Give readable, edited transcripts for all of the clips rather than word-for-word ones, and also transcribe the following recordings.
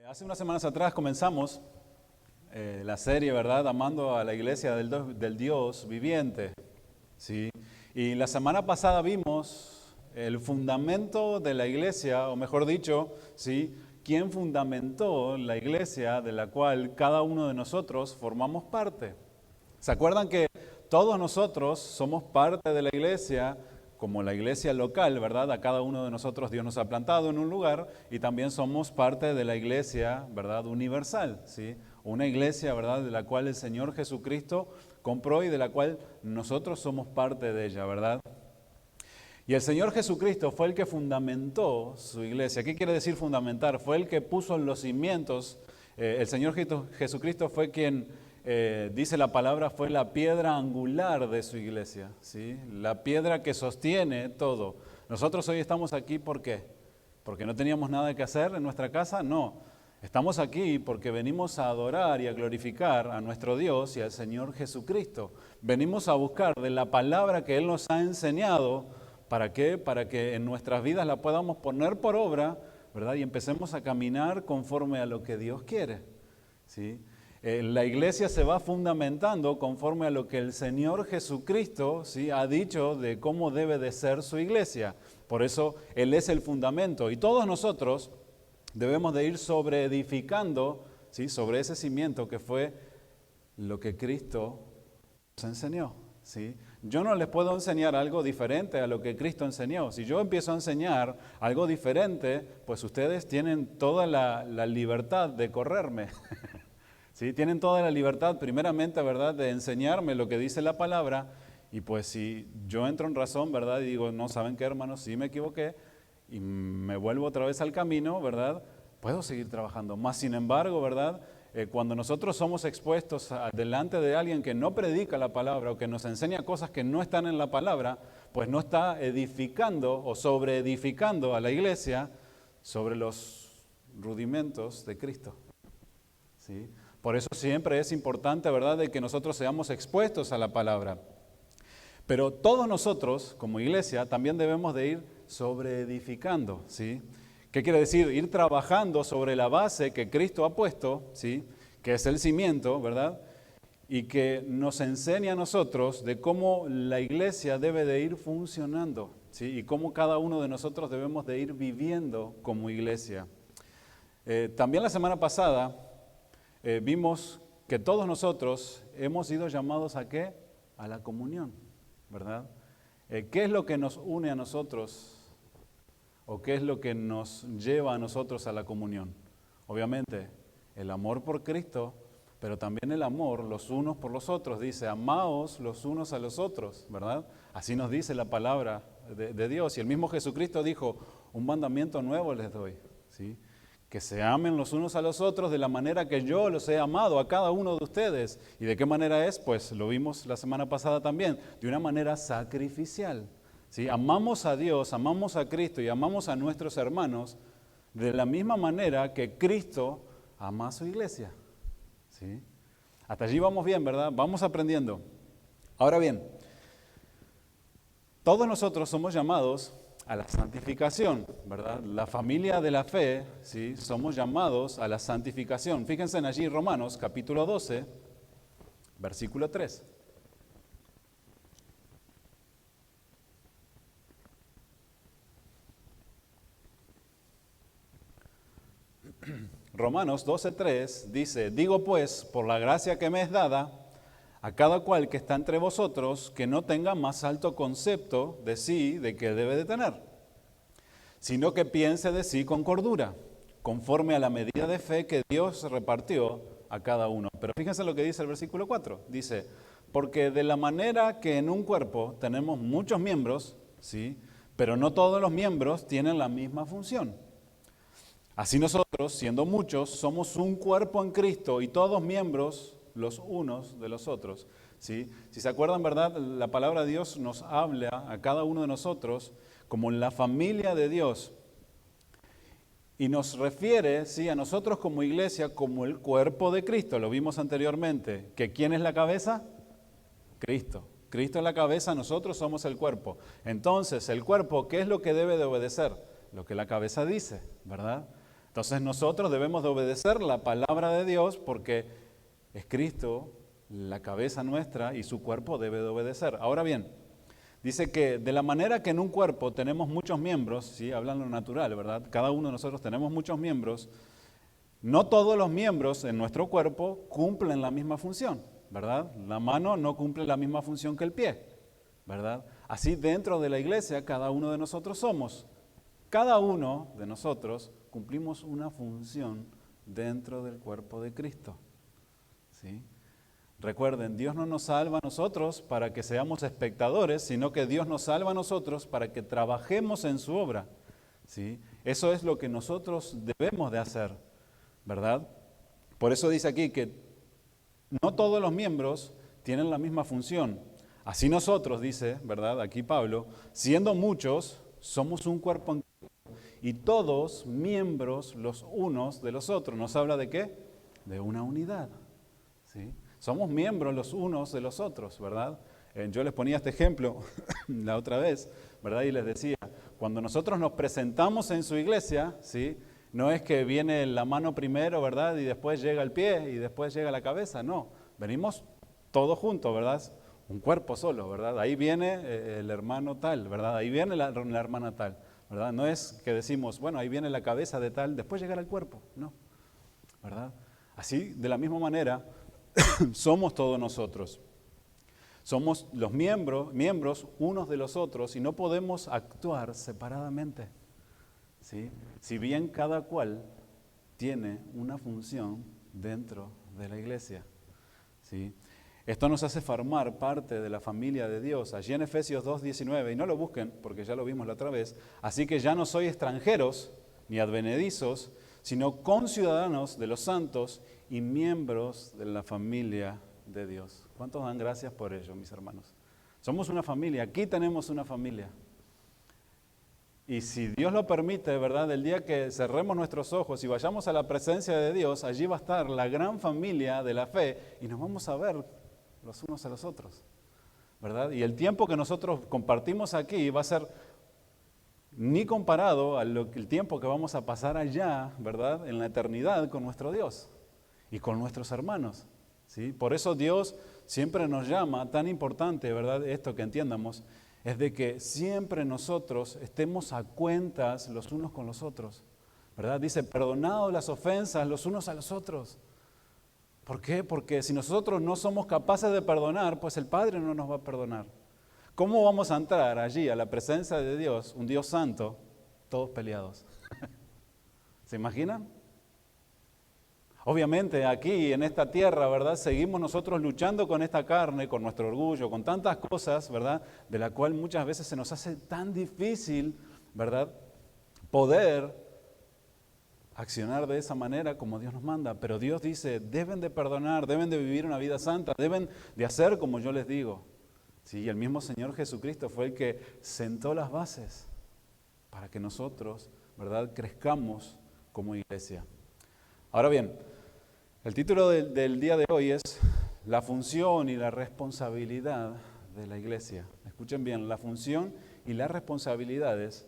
Hace unas semanas atrás comenzamos la serie, ¿verdad? Amando a la iglesia del Dios viviente, ¿sí? Y la semana pasada vimos el fundamento de la iglesia, o mejor dicho, ¿sí? ¿Quién fundamentó la iglesia de la cual cada uno de nosotros formamos parte? ¿Se acuerdan que todos nosotros somos parte de la iglesia, como la iglesia local, ¿verdad? A cada uno de nosotros Dios nos ha plantado en un lugar y también somos parte de la iglesia, ¿verdad? Universal, ¿sí? Una iglesia, ¿verdad? De la cual el Señor Jesucristo compró y de la cual nosotros somos parte de ella, ¿verdad? Y el Señor Jesucristo fue el que fundamentó su iglesia. ¿Qué quiere decir fundamentar? Fue el que puso los cimientos. El Señor Jesucristo fue quien, dice la palabra, fue la piedra angular de su iglesia, ¿sí? La piedra que sostiene todo. Nosotros hoy estamos aquí, ¿por qué? ¿Porque no teníamos nada que hacer en nuestra casa? No. Estamos aquí porque venimos a adorar y a glorificar a nuestro Dios y al Señor Jesucristo. Venimos a buscar de la palabra que Él nos ha enseñado. ¿Para qué? Para que en nuestras vidas la podamos poner por obra, ¿verdad? Y empecemos a caminar conforme a lo que Dios quiere, ¿sí? La iglesia se va fundamentando conforme a lo que el Señor Jesucristo, ¿sí? Ha dicho de cómo debe de ser su iglesia. Por eso Él es el fundamento. Y todos nosotros debemos de ir sobreedificando, ¿sí? Sobre ese cimiento que fue lo que Cristo nos enseñó, ¿sí? Yo no les puedo enseñar algo diferente a lo que Cristo enseñó. Si yo empiezo a enseñar algo diferente, pues ustedes tienen toda la libertad de correrme. ¿Sí? Tienen toda la libertad, primeramente, ¿verdad?, de enseñarme lo que dice la palabra. Y pues si yo entro en razón, ¿verdad?, y digo, no, ¿saben qué, hermanos? Sí me equivoqué y me vuelvo otra vez al camino, ¿verdad?, puedo seguir trabajando. Más sin embargo, ¿verdad?, cuando nosotros somos expuestos delante de alguien que no predica la palabra o que nos enseña cosas que no están en la palabra, pues no está edificando o sobreedificando a la iglesia sobre los rudimentos de Cristo, ¿sí? Por eso siempre es importante, ¿verdad?, de que nosotros seamos expuestos a la palabra. Pero todos nosotros, como iglesia, también debemos de ir sobreedificando, ¿sí? ¿Qué quiere decir? Ir trabajando sobre la base que Cristo ha puesto, ¿sí? Que es el cimiento, ¿verdad? Y que nos enseña a nosotros de cómo la iglesia debe de ir funcionando, ¿sí? Y cómo cada uno de nosotros debemos de ir viviendo como iglesia. También la semana pasada vimos que todos nosotros hemos sido llamados ¿a qué? A la comunión, ¿verdad? ¿Qué es lo que nos une a nosotros? ¿O qué es lo que nos lleva a nosotros a la comunión? Obviamente, el amor por Cristo, pero también el amor los unos por los otros. Dice, amaos los unos a los otros, ¿verdad? Así nos dice la palabra de Dios. Y el mismo Jesucristo dijo, un mandamiento nuevo les doy, ¿sí? Que se amen los unos a los otros de la manera que yo los he amado a cada uno de ustedes. ¿Y de qué manera es? Pues lo vimos la semana pasada también, de una manera sacrificial. ¿Sí? Amamos a Dios, amamos a Cristo y amamos a nuestros hermanos de la misma manera que Cristo ama a su iglesia, ¿sí? Hasta allí vamos bien, ¿verdad? Vamos aprendiendo. Ahora bien, todos nosotros somos llamados a la santificación, ¿verdad? La familia de la fe, ¿sí? Somos llamados a la santificación. Fíjense en allí Romanos capítulo 12, versículo 3. Romanos 12:3 dice, digo pues, por la gracia que me es dada, a cada cual que está entre vosotros, que no tenga más alto concepto de sí de que debe de tener, sino que piense de sí con cordura, conforme a la medida de fe que Dios repartió a cada uno. Pero fíjense lo que dice el versículo 4, dice, porque de la manera que en un cuerpo tenemos muchos miembros, ¿sí? Pero no todos los miembros tienen la misma función. Así nosotros, siendo muchos, somos un cuerpo en Cristo y todos miembros los unos de los otros, ¿sí? Si se acuerdan, ¿verdad? La palabra de Dios nos habla a cada uno de nosotros como la familia de Dios y nos refiere, ¿sí? A nosotros como iglesia como el cuerpo de Cristo. Lo vimos anteriormente, que ¿quién es la cabeza? Cristo. Cristo es la cabeza, nosotros somos el cuerpo. Entonces, el cuerpo, ¿qué es lo que debe de obedecer? Lo que la cabeza dice, ¿verdad? Entonces nosotros debemos de obedecer la palabra de Dios porque es Cristo la cabeza nuestra y su cuerpo debe de obedecer. Ahora bien, dice que de la manera que en un cuerpo tenemos muchos miembros, ¿sí? Hablan lo natural, ¿verdad? Cada uno de nosotros tenemos muchos miembros. No todos los miembros en nuestro cuerpo cumplen la misma función, ¿verdad? La mano no cumple la misma función que el pie, ¿verdad? Así dentro de la iglesia cada uno de nosotros cada uno de nosotros cumplimos una función dentro del cuerpo de Cristo, ¿sí? Recuerden, Dios no nos salva a nosotros para que seamos espectadores, sino que Dios nos salva a nosotros para que trabajemos en su obra, ¿sí? Eso es lo que nosotros debemos de hacer, ¿verdad? Por eso dice aquí que no todos los miembros tienen la misma función. Así nosotros, dice, ¿verdad? Aquí Pablo, siendo muchos, somos un cuerpo en Cristo y todos miembros los unos de los otros. ¿Nos habla de qué? De una unidad, ¿sí? Somos miembros los unos de los otros, ¿verdad? Yo les ponía este ejemplo la otra vez, ¿verdad? Y les decía, cuando nosotros nos presentamos en su iglesia, ¿sí? No es que viene la mano primero, ¿verdad? Y después llega el pie y después llega la cabeza, no. Venimos todos juntos, ¿verdad? Un cuerpo solo, ¿verdad? Ahí viene el hermano tal, ¿verdad? Ahí viene la hermana tal, ¿verdad? No es que decimos, bueno, ahí viene la cabeza de tal, después llegará el cuerpo, no, ¿verdad? Así, de la misma manera, somos todos nosotros. Somos los miembros unos de los otros y no podemos actuar separadamente, ¿sí? Si bien cada cual tiene una función dentro de la iglesia, ¿sí? Esto nos hace formar parte de la familia de Dios. Allí en Efesios 2:19, y no lo busquen porque ya lo vimos la otra vez, así que ya no sois extranjeros ni advenedizos, sino conciudadanos de los santos y miembros de la familia de Dios. ¿Cuántos dan gracias por ello, mis hermanos? Somos una familia, aquí tenemos una familia. Y si Dios lo permite, ¿verdad? El día que cerremos nuestros ojos y vayamos a la presencia de Dios, allí va a estar la gran familia de la fe y nos vamos a ver los unos a los otros, ¿verdad? Y el tiempo que nosotros compartimos aquí va a ser ni comparado al tiempo que vamos a pasar allá, ¿verdad? En la eternidad con nuestro Dios y con nuestros hermanos, ¿sí? Por eso Dios siempre nos llama, tan importante, ¿verdad? Esto que entiendamos, es de que siempre nosotros estemos a cuentas los unos con los otros, ¿verdad? Dice, perdonados las ofensas los unos a los otros. ¿Por qué? Porque si nosotros no somos capaces de perdonar, pues el Padre no nos va a perdonar. ¿Cómo vamos a entrar allí a la presencia de Dios, un Dios santo, todos peleados? ¿Se imaginan? Obviamente aquí en esta tierra, ¿verdad? Seguimos nosotros luchando con esta carne, con nuestro orgullo, con tantas cosas, ¿verdad? De la cual muchas veces se nos hace tan difícil, ¿verdad? Poder accionar de esa manera como Dios nos manda. Pero Dios dice, deben de perdonar, deben de vivir una vida santa, deben de hacer como yo les digo. Sí, el mismo Señor Jesucristo fue el que sentó las bases para que nosotros, ¿verdad?, crezcamos como iglesia. Ahora bien, el título del día de hoy es la función y la responsabilidad de la iglesia. Escuchen bien, la función y las responsabilidades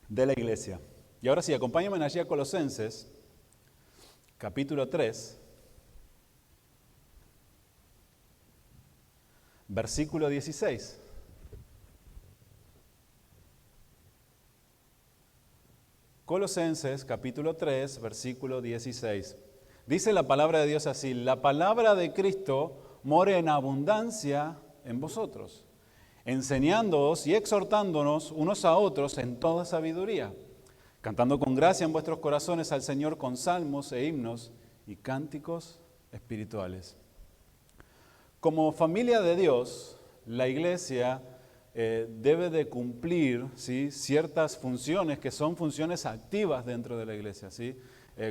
de la iglesia. Y ahora sí, acompáñenme allí a Colosenses, capítulo 3, versículo 16. Colosenses, capítulo 3, versículo 16. Dice la palabra de Dios así: la palabra de Cristo more en abundancia en vosotros, enseñándoos y exhortándonos unos a otros en toda sabiduría, cantando con gracia en vuestros corazones al Señor con salmos e himnos y cánticos espirituales. Como familia de Dios, la iglesia debe de cumplir, ¿sí?, ciertas funciones que son funciones activas dentro de la iglesia, ¿sí?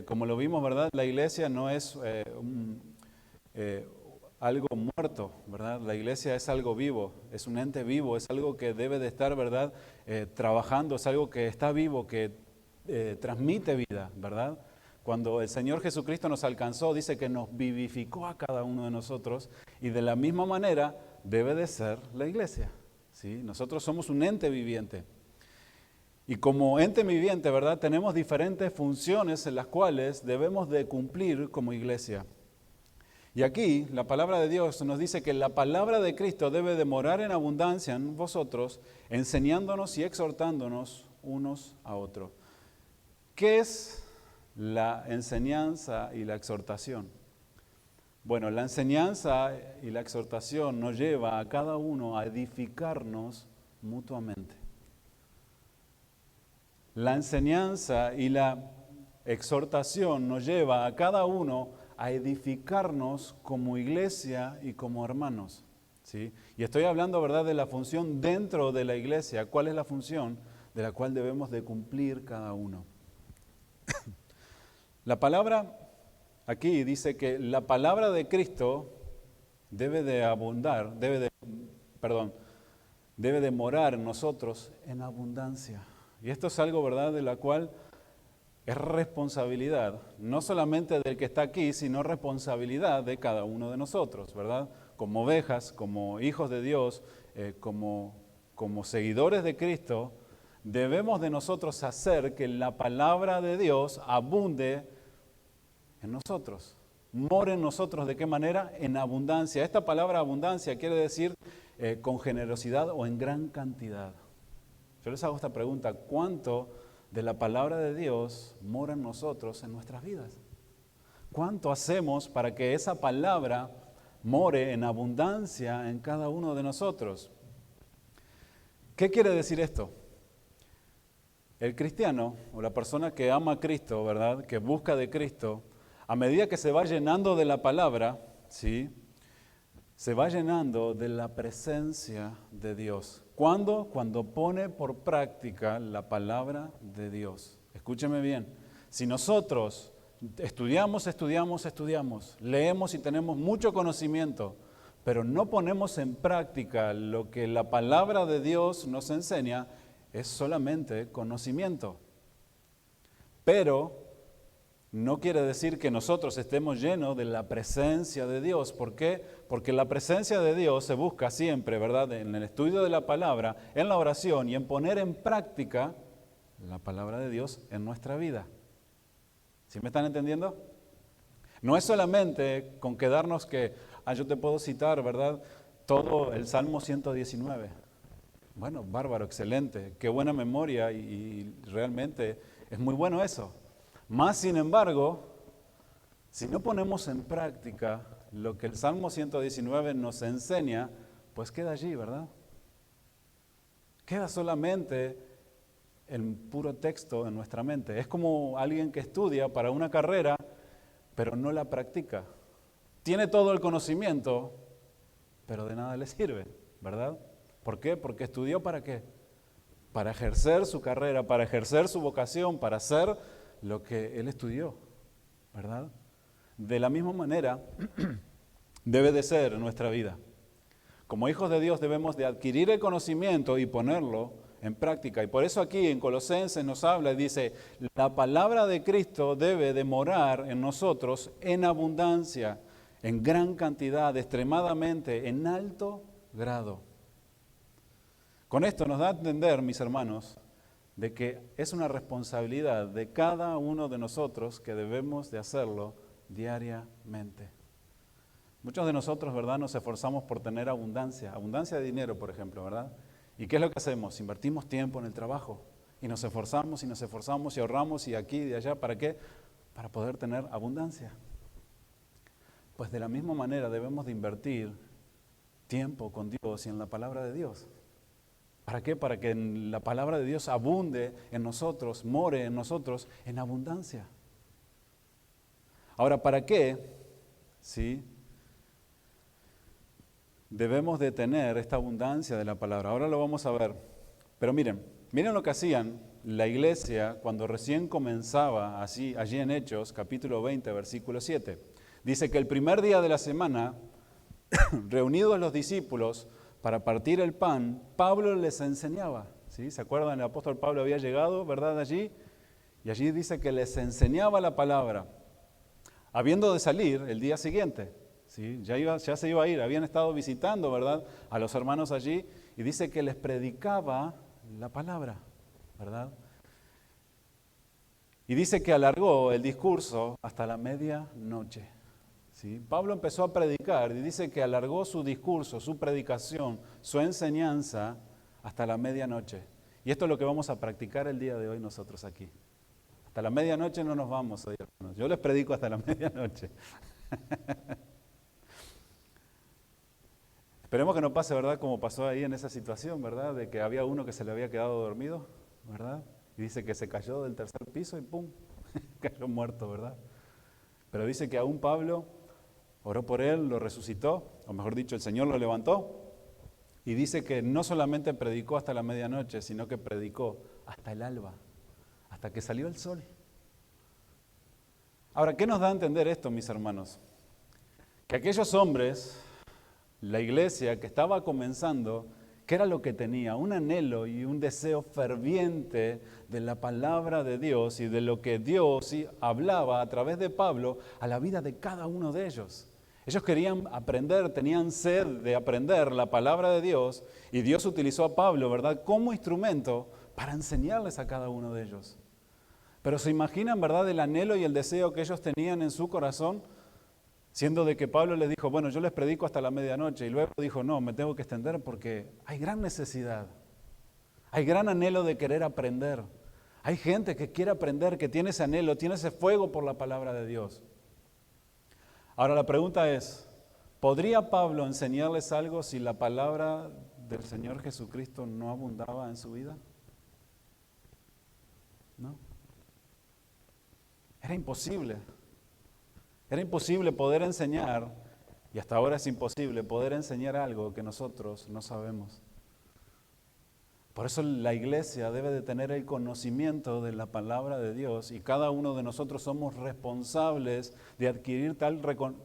Como lo vimos, ¿verdad? La iglesia no es algo muerto, ¿verdad? La iglesia es algo vivo, es un ente vivo, es algo que debe de estar, ¿verdad?, trabajando, es algo que está vivo, que transmite vida, ¿verdad? Cuando el Señor Jesucristo nos alcanzó, dice que nos vivificó a cada uno de nosotros y de la misma manera debe de ser la iglesia, ¿sí? Nosotros somos un ente viviente. Y como ente viviente, ¿verdad? Tenemos diferentes funciones en las cuales debemos de cumplir como iglesia. Y aquí la palabra de Dios nos dice que la palabra de Cristo debe de morar en abundancia en vosotros, enseñándonos y exhortándonos unos a otros. ¿Qué es la enseñanza y la exhortación? Bueno, la enseñanza y la exhortación nos lleva a cada uno a edificarnos mutuamente. La enseñanza y la exhortación nos lleva a cada uno a edificarnos como iglesia y como hermanos, ¿sí? Y estoy hablando, ¿verdad?, de la función dentro de la iglesia. ¿Cuál es la función de la cual debemos de cumplir cada uno? La palabra aquí dice que la palabra de Cristo debe de abundar, debe de morar en nosotros en abundancia. Y esto es algo, ¿verdad?, de la cual es responsabilidad, no solamente del que está aquí, sino responsabilidad de cada uno de nosotros, ¿verdad? Como ovejas, como hijos de Dios, como seguidores de Cristo, debemos de nosotros hacer que la palabra de Dios abunde en nosotros, more en nosotros. ¿De qué manera? En abundancia. Esta palabra abundancia quiere decir con generosidad o en gran cantidad. Yo les hago esta pregunta: ¿cuánto de la palabra de Dios mora en nosotros, en nuestras vidas? ¿Cuánto hacemos para que esa palabra more en abundancia en cada uno de nosotros? ¿Qué quiere decir esto? El cristiano o la persona que ama a Cristo, ¿verdad?, que busca de Cristo, a medida que se va llenando de la palabra, ¿sí?, se va llenando de la presencia de Dios. ¿Cuándo? Cuando pone por práctica la palabra de Dios. Escúcheme bien. Si nosotros estudiamos, leemos y tenemos mucho conocimiento, pero no ponemos en práctica lo que la palabra de Dios nos enseña, es solamente conocimiento. Pero no quiere decir que nosotros estemos llenos de la presencia de Dios. ¿Por qué? Porque la presencia de Dios se busca siempre, ¿verdad?, en el estudio de la palabra, en la oración y en poner en práctica la palabra de Dios en nuestra vida. ¿Sí me están entendiendo? No es solamente con quedarnos que, yo te puedo citar, ¿verdad?, todo el Salmo 119. Bueno, bárbaro, excelente, qué buena memoria y realmente es muy bueno eso. Más sin embargo, si no ponemos en práctica lo que el Salmo 119 nos enseña, pues queda allí, ¿verdad? Queda solamente el puro texto en nuestra mente. Es como alguien que estudia para una carrera, pero no la practica. Tiene todo el conocimiento, pero de nada le sirve, ¿verdad? ¿Por qué? Porque estudió ¿para qué? Para ejercer su carrera, para ejercer su vocación, para hacer lo que él estudió, ¿verdad? De la misma manera debe de ser en nuestra vida. Como hijos de Dios debemos de adquirir el conocimiento y ponerlo en práctica. Y por eso aquí en Colosenses nos habla y dice, la palabra de Cristo debe de morar en nosotros en abundancia, en gran cantidad, extremadamente, en alto grado. Con esto nos da a entender, mis hermanos, de que es una responsabilidad de cada uno de nosotros que debemos de hacerlo diariamente. Muchos de nosotros, ¿verdad?, nos esforzamos por tener abundancia de dinero, por ejemplo, ¿verdad? ¿Y qué es lo que hacemos? Invertimos tiempo en el trabajo y nos esforzamos y ahorramos y aquí y de allá. ¿Para qué? Para poder tener abundancia. Pues de la misma manera debemos de invertir tiempo con Dios y en la palabra de Dios. ¿Para qué? Para que la palabra de Dios abunde en nosotros, more en nosotros en abundancia. Ahora, ¿para qué? ¿Sí? Debemos de tener esta abundancia de la palabra. Ahora lo vamos a ver. Pero miren lo que hacían la iglesia cuando recién comenzaba, allí en Hechos, capítulo 20, versículo 7. Dice que el primer día de la semana, reunidos los discípulos para partir el pan, Pablo les enseñaba. ¿Sí? ¿Se acuerdan? El apóstol Pablo había llegado, ¿verdad?, allí. Y allí dice que les enseñaba la palabra, habiendo de salir el día siguiente. ¿Sí? Ya se iba a ir, habían estado visitando, ¿verdad?, a los hermanos allí, y dice que les predicaba la palabra, ¿verdad? Y dice que alargó el discurso hasta la medianoche. ¿Sí? Pablo empezó a predicar y dice que alargó su discurso, su predicación, su enseñanza hasta la medianoche. Y esto es lo que vamos a practicar el día de hoy nosotros aquí. Hasta la medianoche no nos vamos hoy, hermanos. Yo les predico hasta la medianoche. Esperemos que no pase, ¿verdad? Como pasó ahí en esa situación, ¿verdad? De que había uno que se le había quedado dormido, ¿verdad? Y dice que se cayó del tercer piso y ¡pum! Cayó muerto, ¿verdad? Pero dice que aún Pablo oró por él, lo resucitó, o mejor dicho, el Señor lo levantó. Y dice que no solamente predicó hasta la medianoche, sino que predicó hasta el alba, hasta que salió el sol. Ahora, ¿qué nos da a entender esto, mis hermanos? Que aquellos hombres, la iglesia que estaba comenzando, ¿qué era lo que tenía? Un anhelo y un deseo ferviente de la palabra de Dios y de lo que Dios hablaba a través de Pablo a la vida de cada uno de ellos. Ellos querían aprender, tenían sed de aprender la palabra de Dios y Dios utilizó a Pablo, ¿verdad?, como instrumento para enseñarles a cada uno de ellos. Pero ¿se imaginan, verdad, el anhelo y el deseo que ellos tenían en su corazón? Siendo de que Pablo les dijo, bueno, yo les predico hasta la medianoche, y luego dijo, no, me tengo que extender porque hay gran necesidad, hay gran anhelo de querer aprender. Hay gente que quiere aprender, que tiene ese anhelo, tiene ese fuego por la palabra de Dios. Ahora la pregunta es, ¿podría Pablo enseñarles algo si la palabra del Señor Jesucristo no abundaba en su vida? No. Era imposible. Era imposible poder enseñar, y hasta ahora es imposible poder enseñar algo que nosotros no sabemos. Por eso la iglesia debe de tener el conocimiento de la palabra de Dios y cada uno de nosotros somos responsables de adquirir tal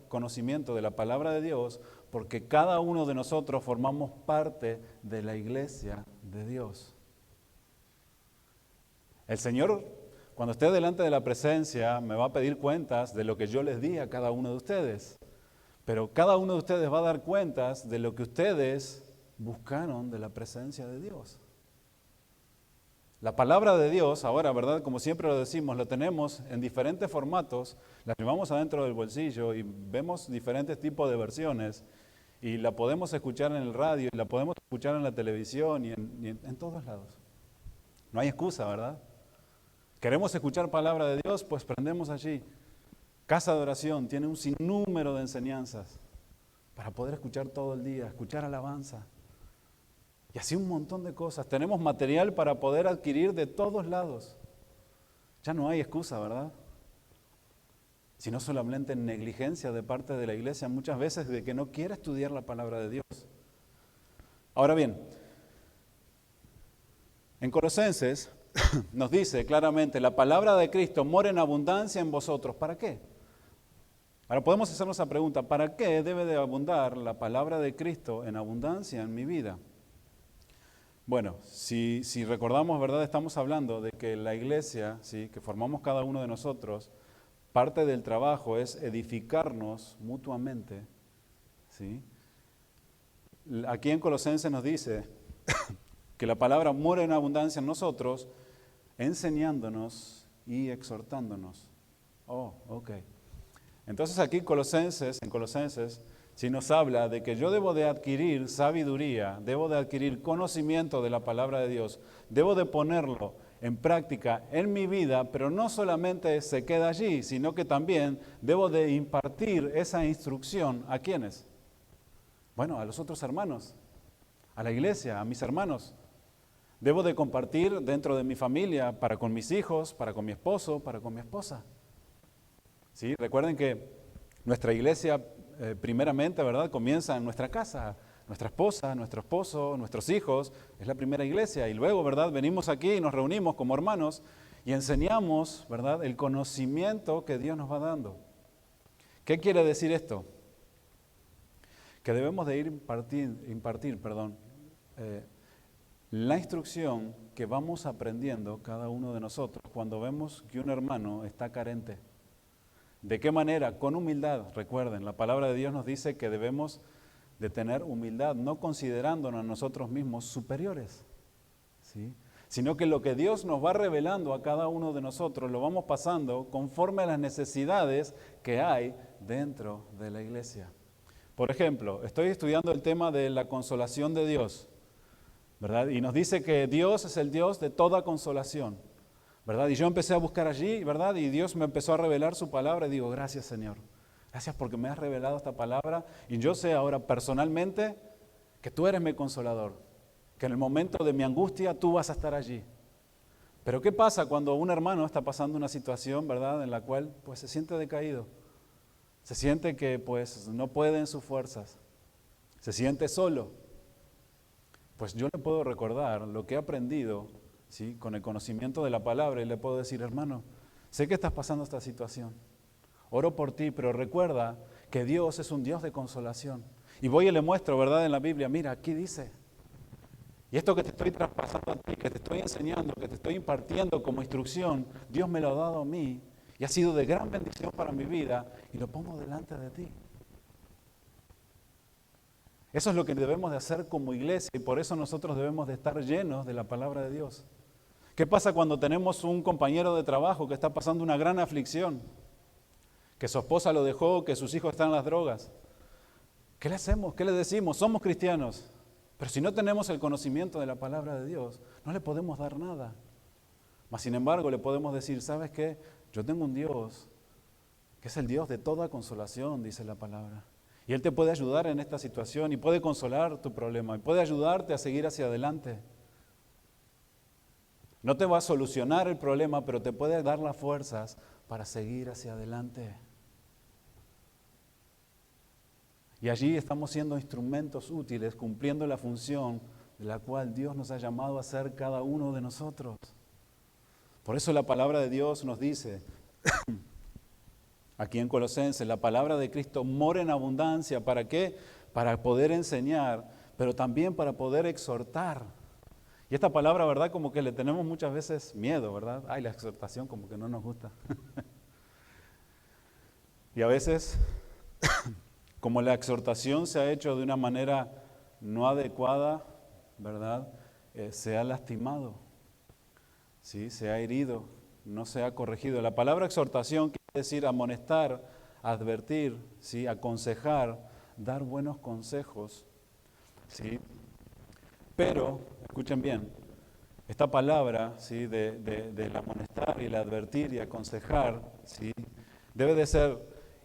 conocimiento de la palabra de Dios porque cada uno de nosotros formamos parte de la iglesia de Dios. El Señor, cuando esté delante de la presencia, me va a pedir cuentas de lo que yo les di a cada uno de ustedes. Pero cada uno de ustedes va a dar cuentas de lo que ustedes buscaron de la presencia de Dios. La palabra de Dios, ahora, ¿verdad? Como siempre lo decimos, lo tenemos en diferentes formatos, la llevamos adentro del bolsillo y vemos diferentes tipos de versiones y la podemos escuchar en el radio y la podemos escuchar en la televisión y en todos lados. No hay excusa, ¿verdad? ¿Queremos escuchar palabra de Dios? Pues prendemos allí. Casa de oración tiene un sinnúmero de enseñanzas para poder escuchar todo el día, escuchar alabanza. Y así un montón de cosas. Tenemos material para poder adquirir de todos lados. Ya no hay excusa, ¿verdad? Sino solamente negligencia de parte de la iglesia muchas veces de que no quiere estudiar la palabra de Dios. Ahora bien, en Colosenses nos dice claramente, la palabra de Cristo mora en abundancia en vosotros. ¿Para qué? Ahora podemos hacernos esa pregunta, ¿para qué debe de abundar la palabra de Cristo en abundancia en mi vida? Bueno, si recordamos, ¿verdad? Estamos hablando de que la iglesia, ¿sí?, que formamos cada uno de nosotros, parte del trabajo es edificarnos mutuamente, ¿sí? Aquí en Colosenses nos dice que la palabra mora en abundancia en nosotros, enseñándonos y exhortándonos. Oh, ok. Entonces aquí en Colosenses, si nos habla de que yo debo de adquirir sabiduría, debo de adquirir conocimiento de la palabra de Dios, debo de ponerlo en práctica en mi vida, pero no solamente se queda allí, sino que también debo de impartir esa instrucción ¿a quiénes? Bueno, a los otros hermanos, a la iglesia, a mis hermanos. Debo de compartir dentro de mi familia, para con mis hijos, para con mi esposo, para con mi esposa. ¿Sí? Recuerden que nuestra iglesia primeramente, ¿verdad?, comienza en nuestra casa, nuestra esposa, nuestro esposo, nuestros hijos, es la primera iglesia y luego, ¿verdad?, venimos aquí y nos reunimos como hermanos y enseñamos, ¿verdad?, el conocimiento que Dios nos va dando. ¿Qué quiere decir esto? Que debemos de impartir la instrucción que vamos aprendiendo cada uno de nosotros cuando vemos que un hermano está carente. ¿De qué manera? Con humildad. Recuerden, la palabra de Dios nos dice que debemos de tener humildad, no considerándonos a nosotros mismos superiores, ¿sí?, sino que lo que Dios nos va revelando a cada uno de nosotros lo vamos pasando conforme a las necesidades que hay dentro de la iglesia. Por ejemplo, estoy estudiando el tema de la consolación de Dios, ¿verdad? Y nos dice que Dios es el Dios de toda consolación, ¿verdad? Y yo empecé a buscar allí, ¿verdad? Y Dios me empezó a revelar su palabra y digo, gracias Señor, gracias porque me has revelado esta palabra y yo sé ahora personalmente que tú eres mi consolador, que en el momento de mi angustia tú vas a estar allí. Pero ¿qué pasa cuando un hermano está pasando una situación, ¿verdad?, en la cual pues se siente decaído? Se siente que pues no puede en sus fuerzas, se siente solo. Pues yo le puedo recordar lo que he aprendido, ¿sí?, con el conocimiento de la palabra y le puedo decir, hermano, sé que estás pasando esta situación, oro por ti, pero recuerda que Dios es un Dios de consolación. Y voy y le muestro, ¿verdad?, en la Biblia, mira, aquí dice. Y esto que te estoy traspasando a ti, que te estoy enseñando, que te estoy impartiendo como instrucción, Dios me lo ha dado a mí y ha sido de gran bendición para mi vida y lo pongo delante de ti. Eso es lo que debemos de hacer como iglesia y por eso nosotros debemos de estar llenos de la palabra de Dios. ¿Qué pasa cuando tenemos un compañero de trabajo que está pasando una gran aflicción? Que su esposa lo dejó, que sus hijos están en las drogas. ¿Qué le hacemos? ¿Qué le decimos? Somos cristianos. Pero si no tenemos el conocimiento de la palabra de Dios, no le podemos dar nada. Mas sin embargo, le podemos decir, ¿sabes qué? Yo tengo un Dios que es el Dios de toda consolación, dice la palabra. Y Él te puede ayudar en esta situación y puede consolar tu problema y puede ayudarte a seguir hacia adelante. No te va a solucionar el problema, pero te puede dar las fuerzas para seguir hacia adelante. Y allí estamos siendo instrumentos útiles, cumpliendo la función de la cual Dios nos ha llamado a ser cada uno de nosotros. Por eso la palabra de Dios nos dice, aquí en Colosenses, la palabra de Cristo mora en abundancia. ¿Para qué? Para poder enseñar, pero también para poder exhortar. Y esta palabra, ¿verdad? Como que le tenemos muchas veces miedo, ¿verdad? Ay, la exhortación como que no nos gusta. Y a veces, como la exhortación se ha hecho de una manera no adecuada, ¿verdad? Se ha lastimado, ¿sí? Se ha herido, no se ha corregido. La palabra exhortación quiere decir amonestar, advertir, ¿sí?, aconsejar, dar buenos consejos, ¿sí? Pero, escuchen bien, esta palabra, ¿sí?, del amonestar y el advertir y aconsejar, ¿sí?, debe de ser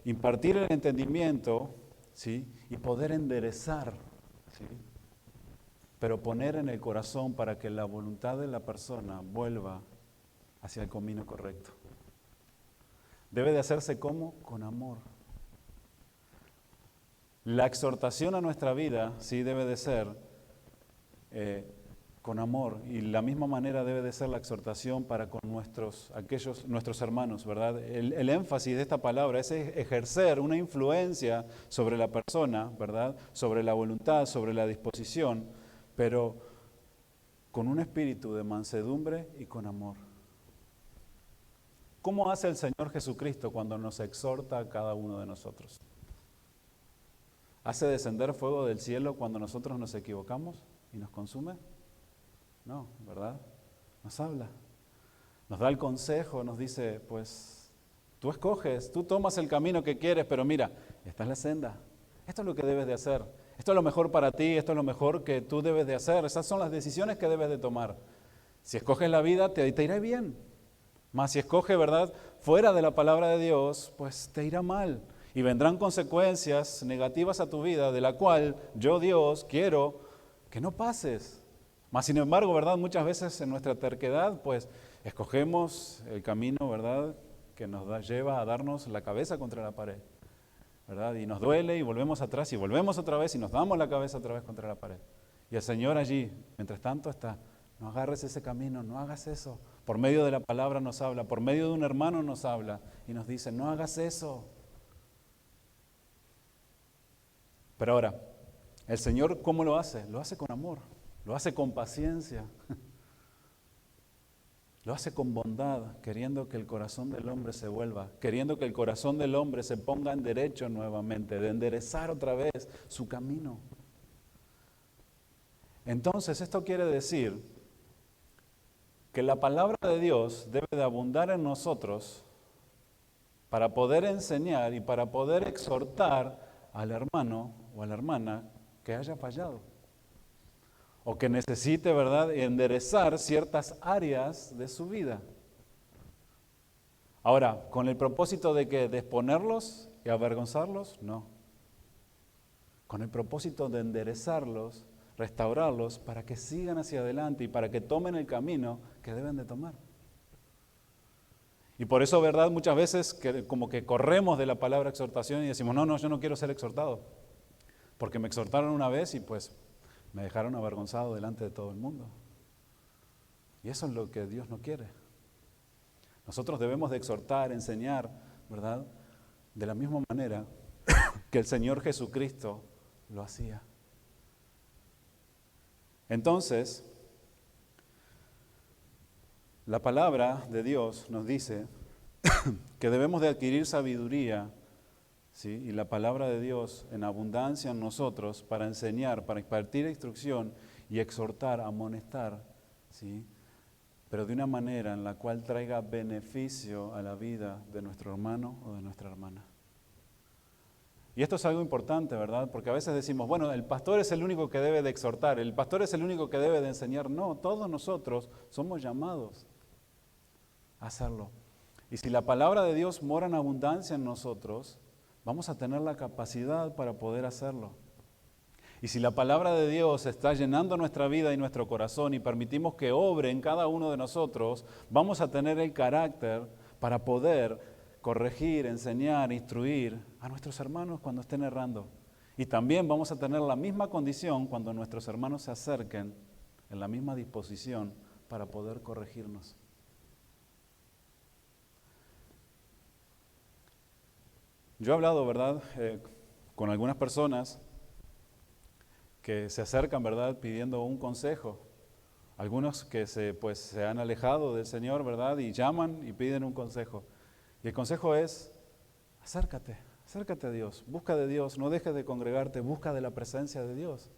impartir el entendimiento, ¿sí?, y poder enderezar, ¿sí?, pero poner en el corazón para que la voluntad de la persona vuelva hacia el camino correcto. Debe de hacerse ¿cómo? Con amor. La exhortación a nuestra vida, sí, debe de ser con amor, y la misma manera debe de ser la exhortación para con nuestros hermanos, ¿verdad? El énfasis de esta palabra es ejercer una influencia sobre la persona, ¿verdad? Sobre la voluntad, sobre la disposición, pero con un espíritu de mansedumbre y con amor. ¿Cómo hace el Señor Jesucristo cuando nos exhorta a cada uno de nosotros? ¿Hace descender fuego del cielo cuando nosotros nos equivocamos y nos consume? No, ¿verdad? Nos habla, nos da el consejo, nos dice, pues tú escoges, tú tomas el camino que quieres, pero mira, esta es la senda, esto es lo que debes de hacer, esto es lo mejor para ti, esto es lo mejor que tú debes de hacer, esas son las decisiones que debes de tomar. Si escoges la vida, te irá bien, mas si escoges, ¿verdad?, fuera de la palabra de Dios, pues te irá mal y vendrán consecuencias negativas a tu vida, de la cual yo, Dios, quiero que no pases. Mas sin embargo, ¿verdad?, muchas veces en nuestra terquedad, pues escogemos el camino, ¿verdad?, que nos lleva a darnos la cabeza contra la pared, ¿verdad? Y nos duele y volvemos atrás y volvemos otra vez y nos damos la cabeza otra vez contra la pared. Y el Señor allí, mientras tanto, está, no agarres ese camino, no hagas eso. Por medio de la palabra nos habla, por medio de un hermano nos habla y nos dice, no hagas eso. Pero ahora, el Señor, ¿cómo lo hace? Lo hace con amor. Lo hace con paciencia, lo hace con bondad, queriendo que el corazón del hombre se vuelva, queriendo que el corazón del hombre se ponga en derecho nuevamente, de enderezar otra vez su camino. Entonces, esto quiere decir que la palabra de Dios debe de abundar en nosotros para poder enseñar y para poder exhortar al hermano o a la hermana que haya fallado o que necesite, ¿verdad?, enderezar ciertas áreas de su vida. Ahora, ¿con el propósito de que de exponerlos y avergonzarlos? No. Con el propósito de enderezarlos, restaurarlos para que sigan hacia adelante y para que tomen el camino que deben de tomar. Y por eso, ¿verdad?, muchas veces como que corremos de la palabra exhortación y decimos, no, yo no quiero ser exhortado, porque me exhortaron una vez y pues me dejaron avergonzado delante de todo el mundo. Y eso es lo que Dios no quiere. Nosotros debemos de exhortar, enseñar, ¿verdad?, de la misma manera que el Señor Jesucristo lo hacía. Entonces, la palabra de Dios nos dice que debemos de adquirir sabiduría, ¿sí?, y la palabra de Dios en abundancia en nosotros para enseñar, para impartir instrucción y exhortar, amonestar, ¿sí?, pero de una manera en la cual traiga beneficio a la vida de nuestro hermano o de nuestra hermana. Y esto es algo importante, ¿verdad? Porque a veces decimos, bueno, el pastor es el único que debe de exhortar, el pastor es el único que debe de enseñar. No, todos nosotros somos llamados a hacerlo. Y si la palabra de Dios mora en abundancia en nosotros, vamos a tener la capacidad para poder hacerlo. Y si la palabra de Dios está llenando nuestra vida y nuestro corazón y permitimos que obre en cada uno de nosotros, vamos a tener el carácter para poder corregir, enseñar, instruir a nuestros hermanos cuando estén errando. Y también vamos a tener la misma condición cuando nuestros hermanos se acerquen en la misma disposición para poder corregirnos. Yo he hablado, ¿verdad?, con algunas personas que se acercan, ¿verdad?, pidiendo un consejo. Algunos que se han alejado del Señor, ¿verdad?, y llaman y piden un consejo. Y el consejo es, acércate a Dios, busca de Dios, no dejes de congregarte, busca de la presencia de Dios.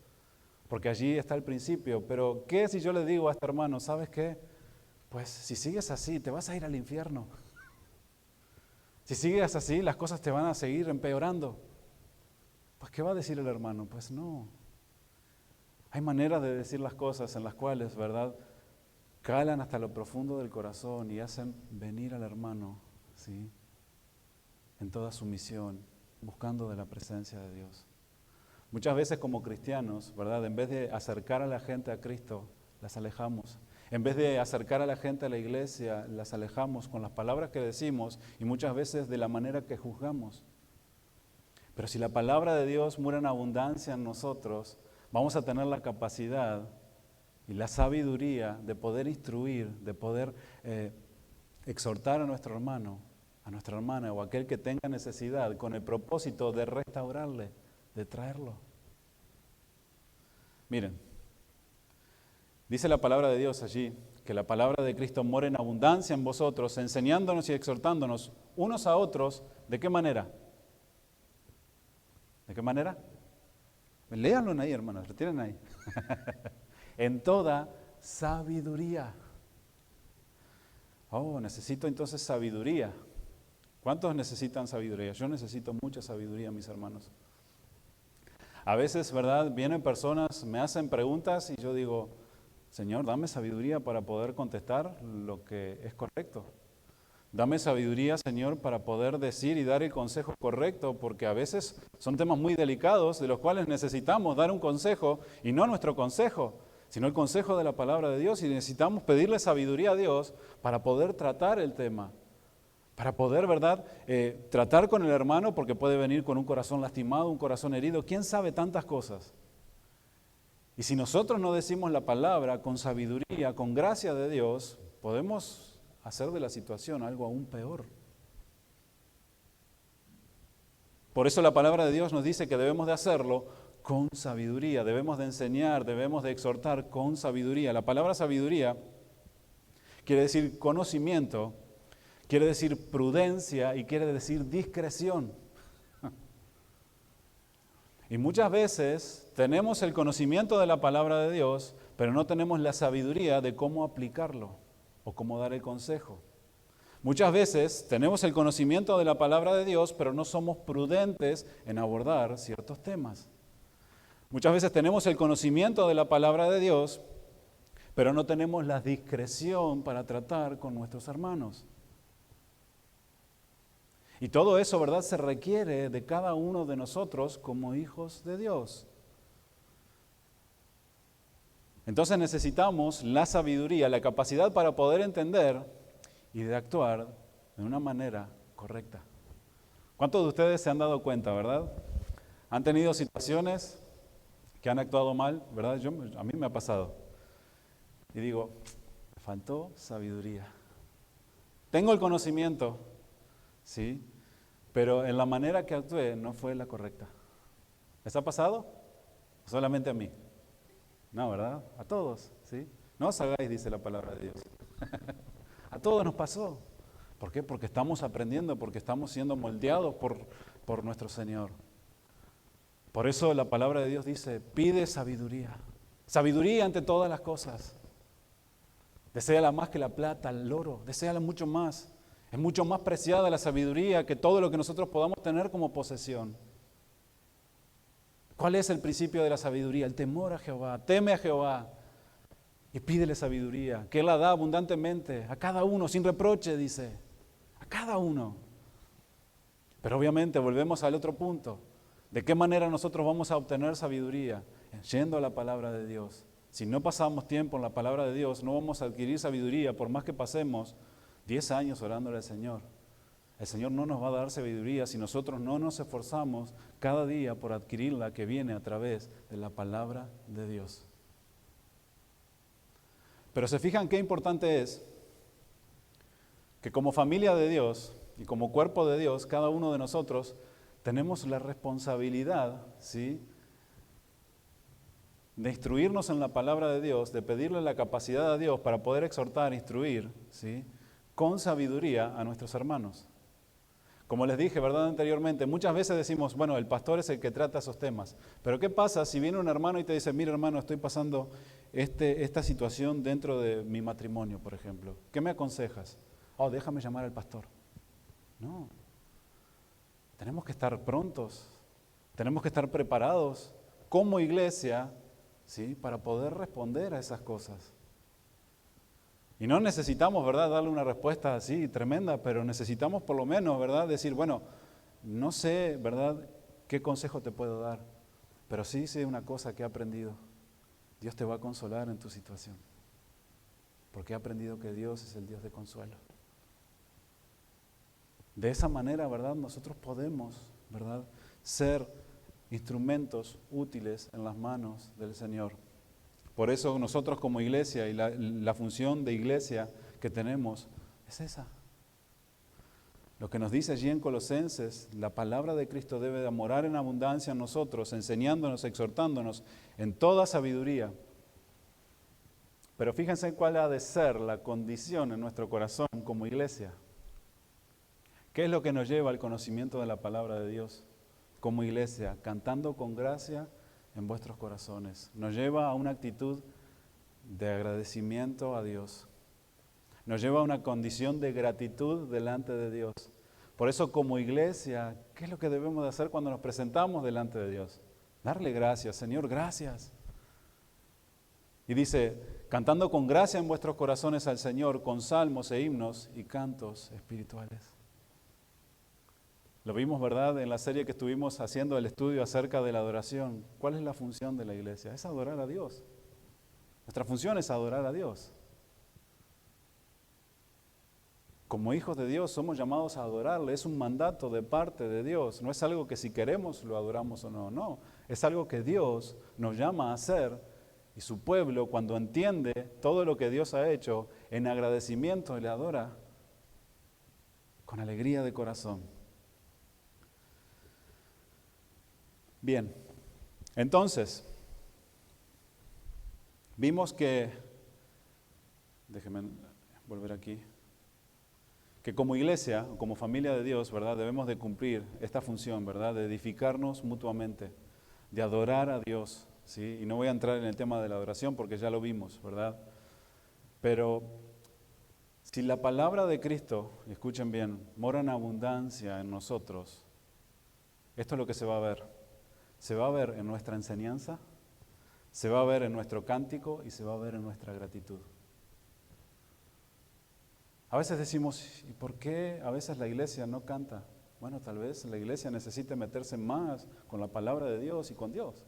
Porque allí está el principio. Pero, ¿qué si yo le digo a este hermano, ¿sabes qué? Pues si sigues así, te vas a ir al infierno. Si sigues así, las cosas te van a seguir empeorando. Pues, ¿qué va a decir el hermano? Pues no. Hay maneras de decir las cosas en las cuales, ¿verdad?, calan hasta lo profundo del corazón y hacen venir al hermano, ¿sí?, en toda su misión, buscando de la presencia de Dios. Muchas veces como cristianos, ¿verdad?, en vez de acercar a la gente a Cristo, las alejamos. En vez de acercar a la gente a la iglesia, las alejamos con las palabras que decimos y muchas veces de la manera que juzgamos. Pero si la palabra de Dios mora en abundancia en nosotros, vamos a tener la capacidad y la sabiduría de poder instruir, de poder exhortar a nuestro hermano, a nuestra hermana o a aquel que tenga necesidad con el propósito de restaurarle, de traerlo. Miren, dice la palabra de Dios allí, que la palabra de Cristo mora en abundancia en vosotros, enseñándonos y exhortándonos unos a otros. ¿De qué manera? ¿De qué manera? Léanlo ahí, hermanos, retiren ahí. En toda sabiduría. Oh, necesito entonces sabiduría. ¿Cuántos necesitan sabiduría? Yo necesito mucha sabiduría, mis hermanos. A veces, ¿verdad?, vienen personas, me hacen preguntas y yo digo, Señor, dame sabiduría para poder contestar lo que es correcto. Dame sabiduría, Señor, para poder decir y dar el consejo correcto, porque a veces son temas muy delicados de los cuales necesitamos dar un consejo, y no nuestro consejo, sino el consejo de la palabra de Dios, y necesitamos pedirle sabiduría a Dios para poder tratar el tema, para poder, ¿verdad?, tratar con el hermano, porque puede venir con un corazón lastimado, un corazón herido, quién sabe tantas cosas. Y si nosotros no decimos la palabra con sabiduría, con gracia de Dios, podemos hacer de la situación algo aún peor. Por eso la palabra de Dios nos dice que debemos de hacerlo con sabiduría, debemos de enseñar, debemos de exhortar con sabiduría. La palabra sabiduría quiere decir conocimiento, quiere decir prudencia y quiere decir discreción. Y muchas veces tenemos el conocimiento de la palabra de Dios, pero no tenemos la sabiduría de cómo aplicarlo. o cómo dar el consejo. Muchas veces tenemos el conocimiento de la palabra de Dios, pero no somos prudentes en abordar ciertos temas. Muchas veces tenemos el conocimiento de la palabra de Dios, pero no tenemos la discreción para tratar con nuestros hermanos. Y todo eso, ¿verdad?, se requiere de cada uno de nosotros como hijos de Dios. Entonces necesitamos la sabiduría, la capacidad para poder entender y de actuar de una manera correcta. ¿Cuántos de ustedes se han dado cuenta, verdad? ¿Han tenido situaciones que han actuado mal, verdad? A mí me ha pasado. Y digo, me faltó sabiduría. Tengo el conocimiento, ¿sí? Pero en la manera que actué no fue la correcta. ¿Les ha pasado? ¿O solamente a mí? No, ¿verdad? A todos, ¿sí? No os hagáis, dice la palabra de Dios. A todos nos pasó. ¿Por qué? Porque estamos aprendiendo, porque estamos siendo moldeados por nuestro Señor. Por eso la palabra de Dios dice, pide sabiduría. Sabiduría ante todas las cosas. Deséala más que la plata, el oro, deséala mucho más. Es mucho más preciada la sabiduría que todo lo que nosotros podamos tener como posesión. ¿Cuál es el principio de la sabiduría? El temor a Jehová. Teme a Jehová y pídele sabiduría, que Él la da abundantemente a cada uno, sin reproche, dice. A cada uno. Pero obviamente volvemos al otro punto. ¿De qué manera nosotros vamos a obtener sabiduría? Yendo a la palabra de Dios. Si no pasamos tiempo en la palabra de Dios, no vamos a adquirir sabiduría, por más que pasemos 10 años orándole al Señor. El Señor no nos va a dar sabiduría si nosotros no nos esforzamos cada día por adquirirla que viene a través de la palabra de Dios. Pero se fijan qué importante es que como familia de Dios y como cuerpo de Dios, cada uno de nosotros tenemos la responsabilidad, ¿sí?, de instruirnos en la palabra de Dios, de pedirle la capacidad a Dios para poder exhortar, instruir, ¿sí?, con sabiduría a nuestros hermanos. Como les dije, ¿verdad?, anteriormente, muchas veces decimos, bueno, el pastor es el que trata esos temas. Pero ¿qué pasa si viene un hermano y te dice, mira hermano, estoy pasando esta situación dentro de mi matrimonio, por ejemplo? ¿Qué me aconsejas? Oh, déjame llamar al pastor. No. Tenemos que estar prontos, tenemos que estar preparados como iglesia, ¿sí?, para poder responder a esas cosas. Y no necesitamos, ¿verdad?, darle una respuesta así tremenda, pero necesitamos por lo menos, ¿verdad?, decir, bueno, no sé, ¿verdad?, qué consejo te puedo dar, pero sí sé una cosa que he aprendido. Dios te va a consolar en tu situación, porque he aprendido que Dios es el Dios de consuelo. De esa manera, ¿verdad?, nosotros podemos, ¿verdad?, ser instrumentos útiles en las manos del Señor. Por eso nosotros como iglesia y la función de iglesia que tenemos es esa. Lo que nos dice allí en Colosenses, la palabra de Cristo debe de morar en abundancia en nosotros, enseñándonos, exhortándonos en toda sabiduría. Pero fíjense cuál ha de ser la condición en nuestro corazón como iglesia. ¿Qué es lo que nos lleva al conocimiento de la palabra de Dios como iglesia? Cantando con gracia en vuestros corazones. Nos lleva a una actitud de agradecimiento a Dios. Nos lleva a una condición de gratitud delante de Dios. Por eso como iglesia, ¿qué es lo que debemos de hacer cuando nos presentamos delante de Dios? Darle gracias, Señor, gracias. Y dice, cantando con gracia en vuestros corazones al Señor, con salmos e himnos y cantos espirituales. Lo vimos, ¿verdad?, en la serie que estuvimos haciendo el estudio acerca de la adoración. ¿Cuál es la función de la iglesia? Es adorar a Dios. Nuestra función es adorar a Dios. Como hijos de Dios somos llamados a adorarle. Es un mandato de parte de Dios. No es algo que si queremos lo adoramos o no. No, es algo que Dios nos llama a hacer. Y su pueblo, cuando entiende todo lo que Dios ha hecho, en agradecimiento le adora con alegría de corazón. Bien, entonces, vimos que, déjenme volver aquí, que como iglesia, como familia de Dios, ¿verdad?, debemos de cumplir esta función, ¿verdad?, de edificarnos mutuamente, de adorar a Dios, ¿sí? Y no voy a entrar en el tema de la adoración porque ya lo vimos, ¿verdad? Pero Si la palabra de Cristo, y escuchen bien, mora en abundancia en nosotros, esto es lo que se va a ver. Se va a ver en nuestra enseñanza, se va a ver en nuestro cántico y se va a ver en nuestra gratitud. A veces decimos, ¿y por qué a veces la iglesia no canta? Bueno, tal vez la iglesia necesite meterse más con la palabra de Dios y con Dios.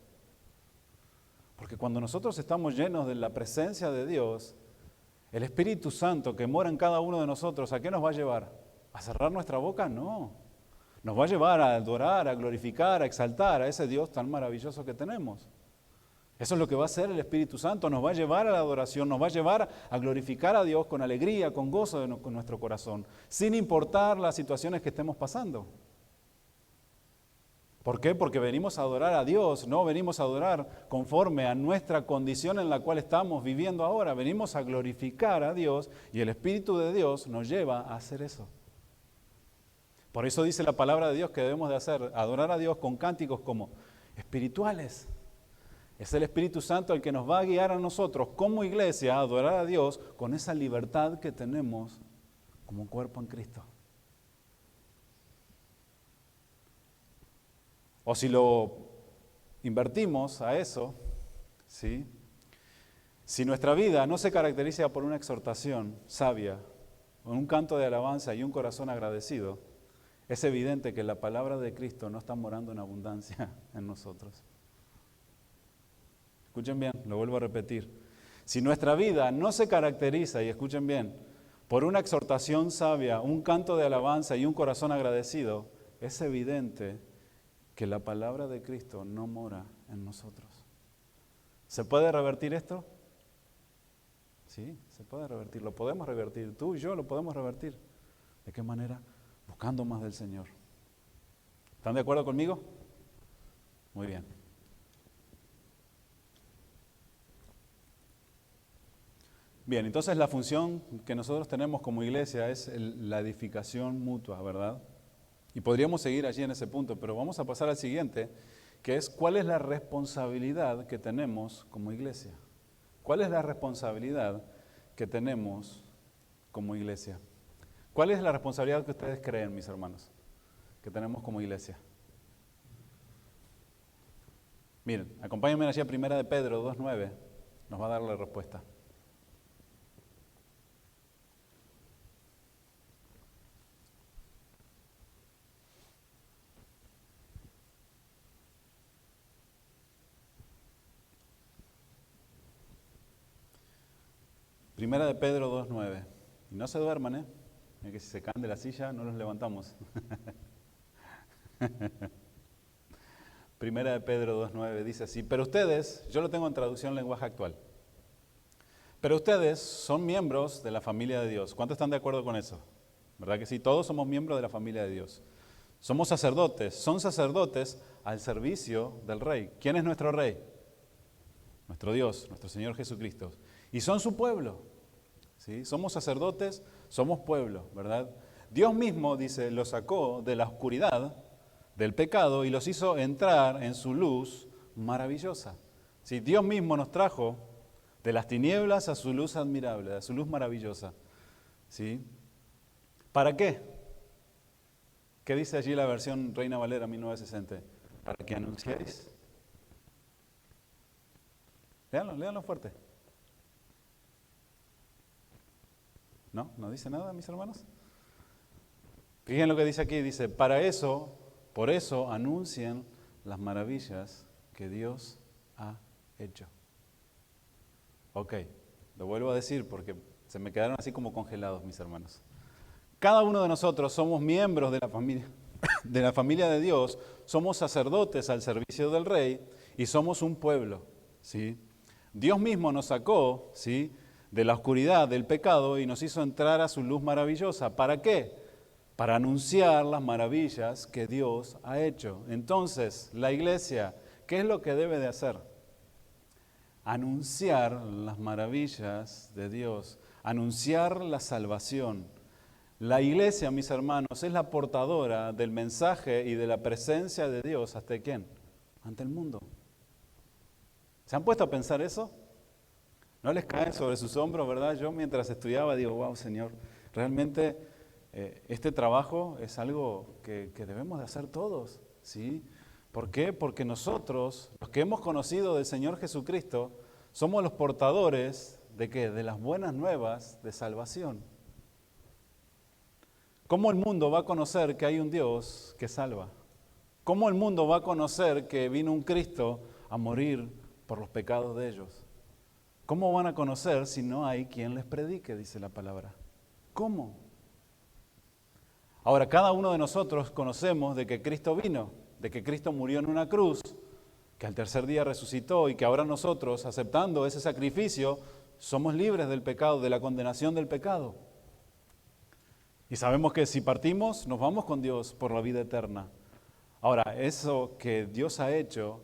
Porque cuando nosotros estamos llenos de la presencia de Dios, el Espíritu Santo que mora en cada uno de nosotros, ¿a qué nos va a llevar? ¿A cerrar nuestra boca? No. Nos va a llevar a adorar, a glorificar, a exaltar a ese Dios tan maravilloso que tenemos. Eso es lo que va a hacer el Espíritu Santo, nos va a llevar a la adoración, nos va a llevar a glorificar a Dios con alegría, con gozo con nuestro corazón, sin importar las situaciones que estemos pasando. ¿Por qué? Porque venimos a adorar a Dios, no venimos a adorar conforme a nuestra condición en la cual estamos viviendo ahora. Venimos a glorificar a Dios y el Espíritu de Dios nos lleva a hacer eso. Por eso dice la palabra de Dios que debemos de hacer, adorar a Dios con cánticos como espirituales. Es el Espíritu Santo el que nos va a guiar a nosotros como iglesia a adorar a Dios con esa libertad que tenemos como cuerpo en Cristo. O si lo invertimos a eso, ¿sí? Si nuestra vida no se caracteriza por una exhortación sabia, un canto de alabanza y un corazón agradecido, es evidente que la palabra de Cristo no está morando en abundancia en nosotros. Escuchen bien, lo vuelvo a repetir. Si nuestra vida no se caracteriza, y escuchen bien, por una exhortación sabia, un canto de alabanza y un corazón agradecido, es evidente que la palabra de Cristo no mora en nosotros. ¿Se puede revertir esto? Sí, se puede revertir, lo podemos revertir. Tú y yo lo podemos revertir. ¿De qué manera? Buscando más del Señor. ¿Están de acuerdo conmigo? Muy bien. Bien, entonces la función que nosotros tenemos como iglesia es la edificación mutua, ¿verdad? Y podríamos seguir allí en ese punto, pero vamos a pasar al siguiente, que es ¿cuál es la responsabilidad que tenemos como iglesia? ¿Cuál es la responsabilidad que tenemos como iglesia? ¿Cuál es la responsabilidad que ustedes creen, mis hermanos, que tenemos como iglesia? Miren, acompáñenme allí a 1 de Pedro 2:9, nos va a dar la respuesta. Primera de Pedro 2:9. Y no se duerman, Mira que si se caen de la silla no los levantamos. Primera de Pedro 2:9 dice así, pero ustedes, yo lo tengo en traducción lenguaje actual, pero ustedes son miembros de la familia de Dios. ¿Cuántos están de acuerdo con eso? ¿Verdad que sí? Todos somos miembros de la familia de Dios. Somos sacerdotes, son sacerdotes al servicio del Rey. ¿Quién es nuestro Rey? Nuestro Dios, nuestro Señor Jesucristo. Y son su pueblo, ¿sí? Somos sacerdotes, somos pueblo, ¿verdad? Dios mismo, dice, los sacó de la oscuridad, del pecado, y los hizo entrar en su luz maravillosa. ¿Sí? Dios mismo nos trajo de las tinieblas a su luz admirable, a su luz maravillosa. ¿Sí? ¿Para qué? ¿Qué dice allí la versión Reina Valera 1960? Para que anunciéis. Léanlo fuerte. ¿No? ¿No dice nada, mis hermanos? Fíjense lo que dice aquí, dice, por eso anuncien las maravillas que Dios ha hecho. Ok, lo vuelvo a decir porque se me quedaron así como congelados, mis hermanos. Cada uno de nosotros somos miembros de la familia de Dios, somos sacerdotes al servicio del Rey y somos un pueblo, ¿sí? Dios mismo nos sacó, ¿sí?, de la oscuridad, del pecado, y nos hizo entrar a su luz maravillosa. ¿Para qué? Para anunciar las maravillas que Dios ha hecho. Entonces, la iglesia, ¿qué es lo que debe de hacer? Anunciar las maravillas de Dios, anunciar la salvación. La iglesia, mis hermanos, es la portadora del mensaje y de la presencia de Dios. ¿Hasta quién? Ante el mundo. ¿Se han puesto a pensar eso? No les cae sobre sus hombros, ¿verdad? Yo mientras estudiaba digo, wow, Señor, realmente este trabajo es algo que debemos de hacer todos, ¿sí? ¿Por qué? Porque nosotros, los que hemos conocido del Señor Jesucristo, somos los portadores ¿de qué? De las buenas nuevas de salvación. ¿Cómo el mundo va a conocer que hay un Dios que salva? ¿Cómo el mundo va a conocer que vino un Cristo a morir por los pecados de ellos? ¿Cómo van a conocer si no hay quien les predique? Dice la palabra. ¿Cómo? Ahora, cada uno de nosotros conocemos de que Cristo vino, de que Cristo murió en una cruz, que al tercer día resucitó y que ahora nosotros, aceptando ese sacrificio, somos libres del pecado, de la condenación del pecado. Y sabemos que si partimos, nos vamos con Dios por la vida eterna. Ahora, eso que Dios ha hecho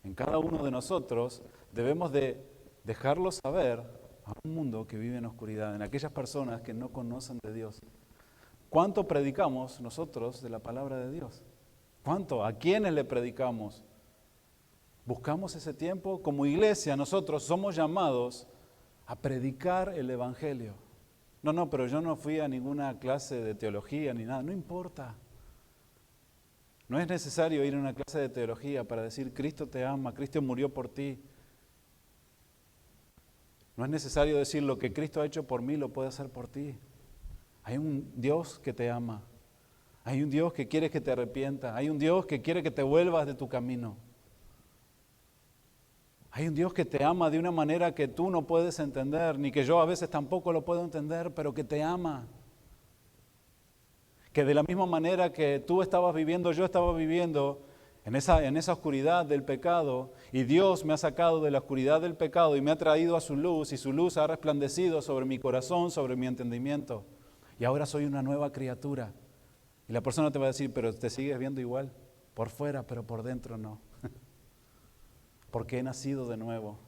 en cada uno de nosotros, debemos de dejarlo saber a un mundo que vive en oscuridad, en aquellas personas que no conocen de Dios. ¿Cuánto predicamos nosotros de la palabra de Dios? ¿Cuánto? ¿A quiénes le predicamos? ¿Buscamos ese tiempo? Como iglesia, nosotros somos llamados a predicar el Evangelio. No, pero yo no fui a ninguna clase de teología ni nada, no importa. No es necesario ir a una clase de teología para decir Cristo te ama, Cristo murió por ti. No es necesario decir lo que Cristo ha hecho por mí lo puede hacer por ti. Hay un Dios que te ama, hay un Dios que quiere que te arrepientas, hay un Dios que quiere que te vuelvas de tu camino. Hay un Dios que te ama de una manera que tú no puedes entender, ni que yo a veces tampoco lo puedo entender, pero que te ama. Que de la misma manera que tú estabas viviendo, yo estaba viviendo en esa oscuridad del pecado, y Dios me ha sacado de la oscuridad del pecado y me ha traído a su luz, y su luz ha resplandecido sobre mi corazón, sobre mi entendimiento. Y ahora soy una nueva criatura. Y la persona te va a decir, pero te sigues viendo igual, por fuera, pero por dentro no. Porque he nacido de nuevo,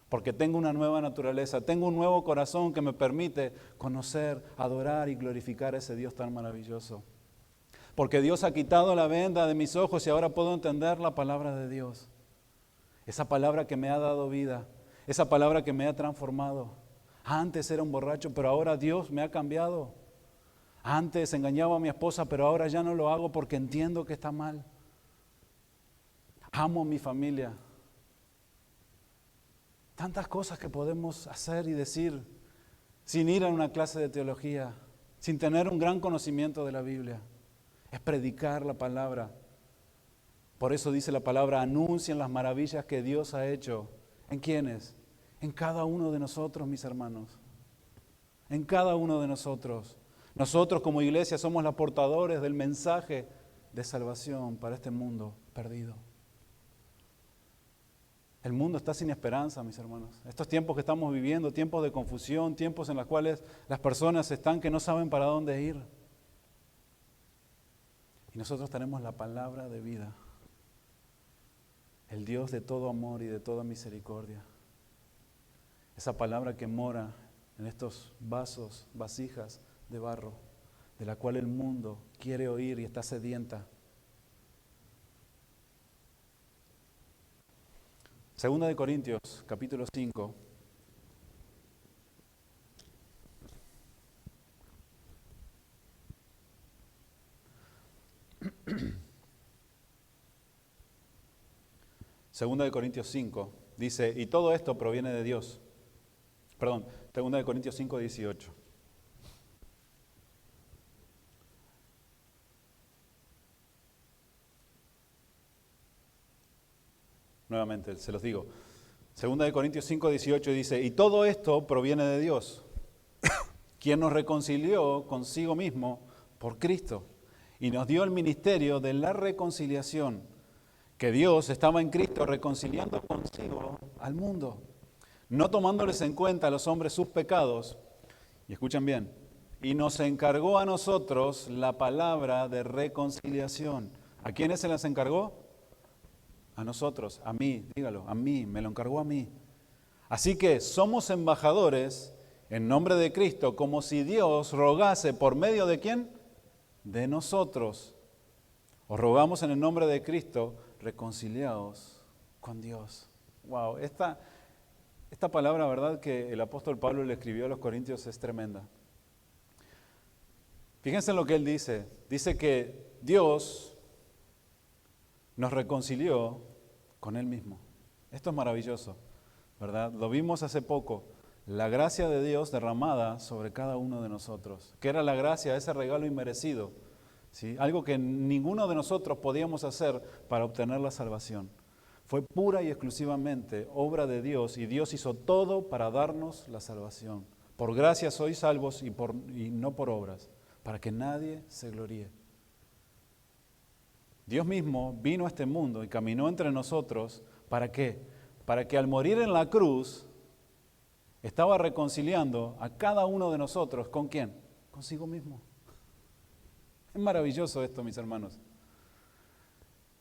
porque tengo una nueva naturaleza, tengo un nuevo corazón que me permite conocer, adorar y glorificar a ese Dios tan maravilloso. Porque Dios ha quitado la venda de mis ojos y ahora puedo entender la palabra de Dios. Esa palabra que me ha dado vida, esa palabra que me ha transformado. Antes era un borracho, pero ahora Dios me ha cambiado. Antes engañaba a mi esposa, pero ahora ya no lo hago porque entiendo que está mal. Amo a mi familia. Tantas cosas que podemos hacer y decir sin ir a una clase de teología, sin tener un gran conocimiento de la Biblia. Es predicar la palabra. Por eso dice la palabra, anuncien las maravillas que Dios ha hecho. ¿En quiénes? En cada uno de nosotros, mis hermanos. En cada uno de nosotros. Nosotros como iglesia somos los portadores del mensaje de salvación para este mundo perdido. El mundo está sin esperanza, mis hermanos. Estos tiempos que estamos viviendo, tiempos de confusión, tiempos en los cuales las personas están que no saben para dónde ir. Y nosotros tenemos la palabra de vida, el Dios de todo amor y de toda misericordia. Esa palabra que mora en estos vasos, vasijas de barro, de la cual el mundo quiere oír y está sedienta. Segunda de Corintios, capítulo 5. Segunda de Corintios 5 dice, y todo esto proviene de Dios. Perdón, Segunda de Corintios 5, 18. Nuevamente, se los digo. Segunda de Corintios 5, 18 dice, y todo esto proviene de Dios, quien nos reconcilió consigo mismo por Cristo y nos dio el ministerio de la reconciliación, que Dios estaba en Cristo reconciliando consigo al mundo, no tomándoles en cuenta a los hombres sus pecados, y escuchen bien, y nos encargó a nosotros la palabra de reconciliación. ¿A quiénes se las encargó? A nosotros, a mí, dígalo, a mí, me lo encargó a mí. Así que somos embajadores en nombre de Cristo, como si Dios rogase por medio de ¿quién? De nosotros. Os rogamos en el nombre de Cristo, reconciliados con Dios. Wow, esta palabra, ¿verdad?, que el apóstol Pablo le escribió a los Corintios es tremenda. Fíjense en lo que él dice. Dice que Dios nos reconcilió con Él mismo. Esto es maravilloso, ¿verdad? Lo vimos hace poco. La gracia de Dios derramada sobre cada uno de nosotros. ¿Qué era la gracia? Ese regalo inmerecido, ¿sí? Algo que ninguno de nosotros podíamos hacer para obtener la salvación. Fue pura y exclusivamente obra de Dios y Dios hizo todo para darnos la salvación. Por gracia sois salvos y no por obras, para que nadie se gloríe. Dios mismo vino a este mundo y caminó entre nosotros. ¿Para qué? Para que al morir en la cruz estaba reconciliando a cada uno de nosotros. ¿Con quién? Consigo mismo. Es maravilloso esto, mis hermanos.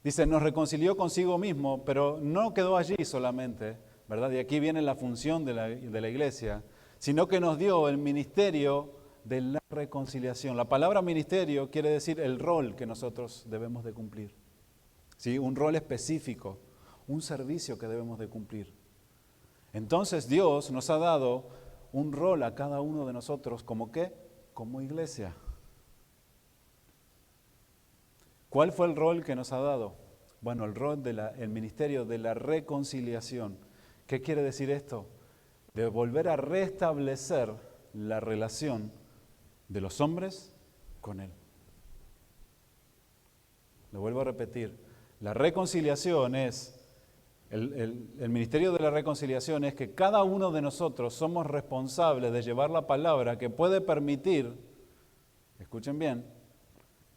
Dice, nos reconcilió consigo mismo, pero no quedó allí solamente, ¿verdad? Y aquí viene la función de la iglesia, sino que nos dio el ministerio de la reconciliación. La palabra ministerio quiere decir el rol que nosotros debemos de cumplir. ¿Sí? Un rol específico, un servicio que debemos de cumplir. Entonces Dios nos ha dado un rol a cada uno de nosotros, ¿como qué? Como iglesia. ¿Cuál fue el rol que nos ha dado? Bueno, el rol el ministerio de la reconciliación. ¿Qué quiere decir esto? De volver a restablecer la relación de los hombres con Él. Lo vuelvo a repetir. La reconciliación es, el ministerio de la reconciliación es que cada uno de nosotros somos responsables de llevar la palabra que puede permitir, escuchen bien,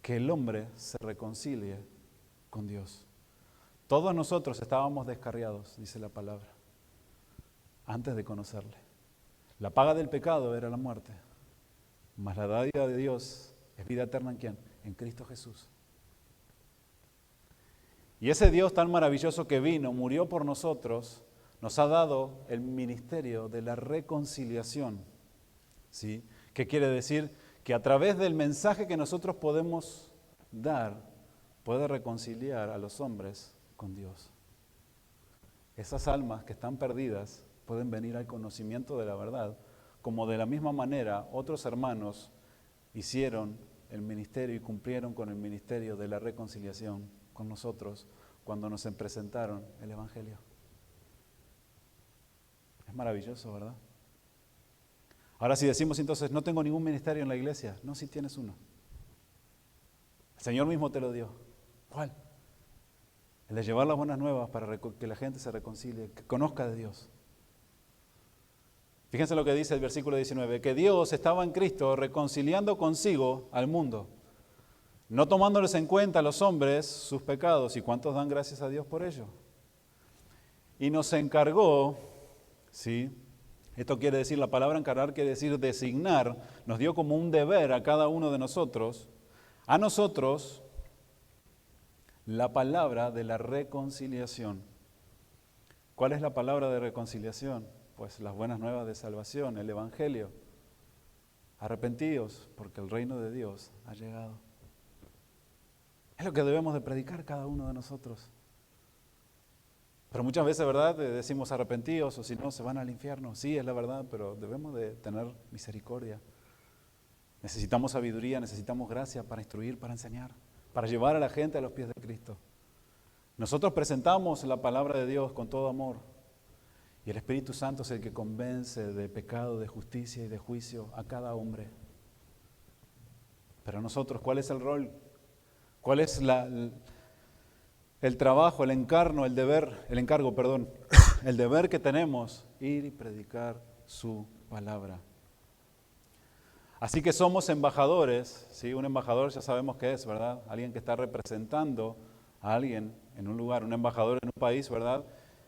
que el hombre se reconcilie con Dios. Todos nosotros estábamos descarriados, dice la palabra, antes de conocerle. La paga del pecado era la muerte, mas la dádiva de Dios es vida eterna ¿en quién? En Cristo Jesús. Y ese Dios tan maravilloso que vino, murió por nosotros, nos ha dado el ministerio de la reconciliación. ¿Sí? ¿Qué quiere decir? Que a través del mensaje que nosotros podemos dar, puede reconciliar a los hombres con Dios. Esas almas que están perdidas pueden venir al conocimiento de la verdad, como de la misma manera otros hermanos hicieron el ministerio y cumplieron con el ministerio de la reconciliación con nosotros cuando nos presentaron el Evangelio. Es maravilloso, ¿verdad? Ahora si decimos entonces, no tengo ningún ministerio en la iglesia. No, sí tienes uno. El Señor mismo te lo dio. ¿Cuál? El de llevar las buenas nuevas para que la gente se reconcilie, que conozca de Dios. Fíjense lo que dice el versículo 19, que Dios estaba en Cristo reconciliando consigo al mundo, no tomándoles en cuenta a los hombres sus pecados. ¿Y cuántos dan gracias a Dios por ello? Y nos encargó, ¿sí? Esto quiere decir, la palabra encargar quiere decir designar, nos dio como un deber a cada uno de nosotros, a nosotros, la palabra de la reconciliación. ¿Cuál es la palabra de reconciliación? Pues las buenas nuevas de salvación, el Evangelio. Arrepentíos, porque el reino de Dios ha llegado. Es lo que debemos de predicar cada uno de nosotros. Pero muchas veces, ¿verdad? Decimos arrepentidos o si no, se van al infierno. Sí, es la verdad, pero debemos de tener misericordia. Necesitamos sabiduría, necesitamos gracia para instruir, para enseñar, para llevar a la gente a los pies de Cristo. Nosotros presentamos la palabra de Dios con todo amor y el Espíritu Santo es el que convence de pecado, de justicia y de juicio a cada hombre. Pero nosotros, ¿cuál es el rol? ¿Cuál es el trabajo, el encargo, el deber que tenemos? Ir y predicar su palabra. Así que somos embajadores, ¿sí? Un embajador ya sabemos qué es, ¿verdad? Alguien que está representando a alguien en un lugar, un embajador en un país, ¿verdad?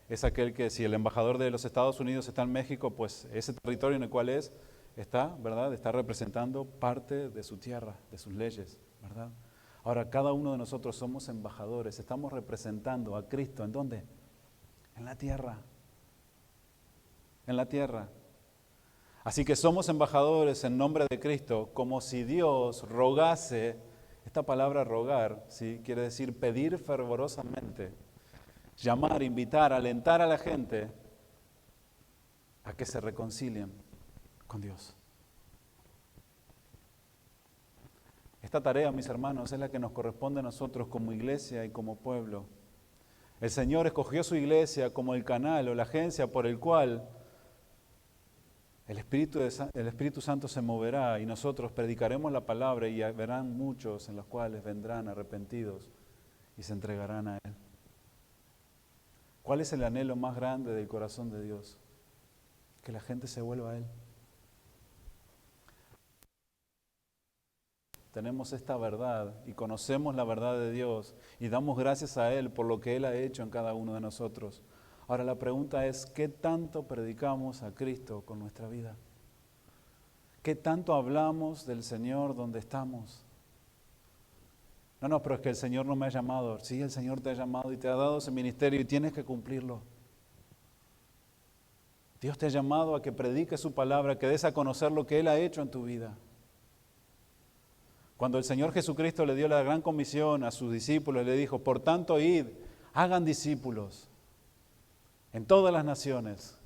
Es aquel que si el embajador de los Estados Unidos está en México, pues ese territorio en el cual está, ¿verdad? Está representando parte de su tierra, de sus leyes, ¿verdad? Ahora, cada uno de nosotros somos embajadores, estamos representando a Cristo. ¿En dónde? En la tierra. En la tierra. Así que somos embajadores en nombre de Cristo, como si Dios rogase. Esta palabra rogar, ¿sí? Quiere decir pedir fervorosamente, llamar, invitar, alentar a la gente a que se reconcilien con Dios. Esta tarea, mis hermanos, es la que nos corresponde a nosotros como iglesia y como pueblo. El Señor escogió su iglesia como el canal o la agencia por el cual el Espíritu Santo se moverá y nosotros predicaremos la palabra y verán muchos en los cuales vendrán arrepentidos y se entregarán a Él. ¿Cuál es el anhelo más grande del corazón de Dios? Que la gente se vuelva a Él. Tenemos esta verdad y conocemos la verdad de Dios y damos gracias a Él por lo que Él ha hecho en cada uno de nosotros. Ahora la pregunta es, ¿qué tanto predicamos a Cristo con nuestra vida? ¿Qué tanto hablamos del Señor donde estamos? No, pero es que el Señor no me ha llamado. Sí, el Señor te ha llamado y te ha dado ese ministerio y tienes que cumplirlo. Dios te ha llamado a que prediques su palabra, que des a conocer lo que Él ha hecho en tu vida. Cuando el Señor Jesucristo le dio la gran comisión a sus discípulos, le dijo, por tanto, id, hagan discípulos en todas las naciones.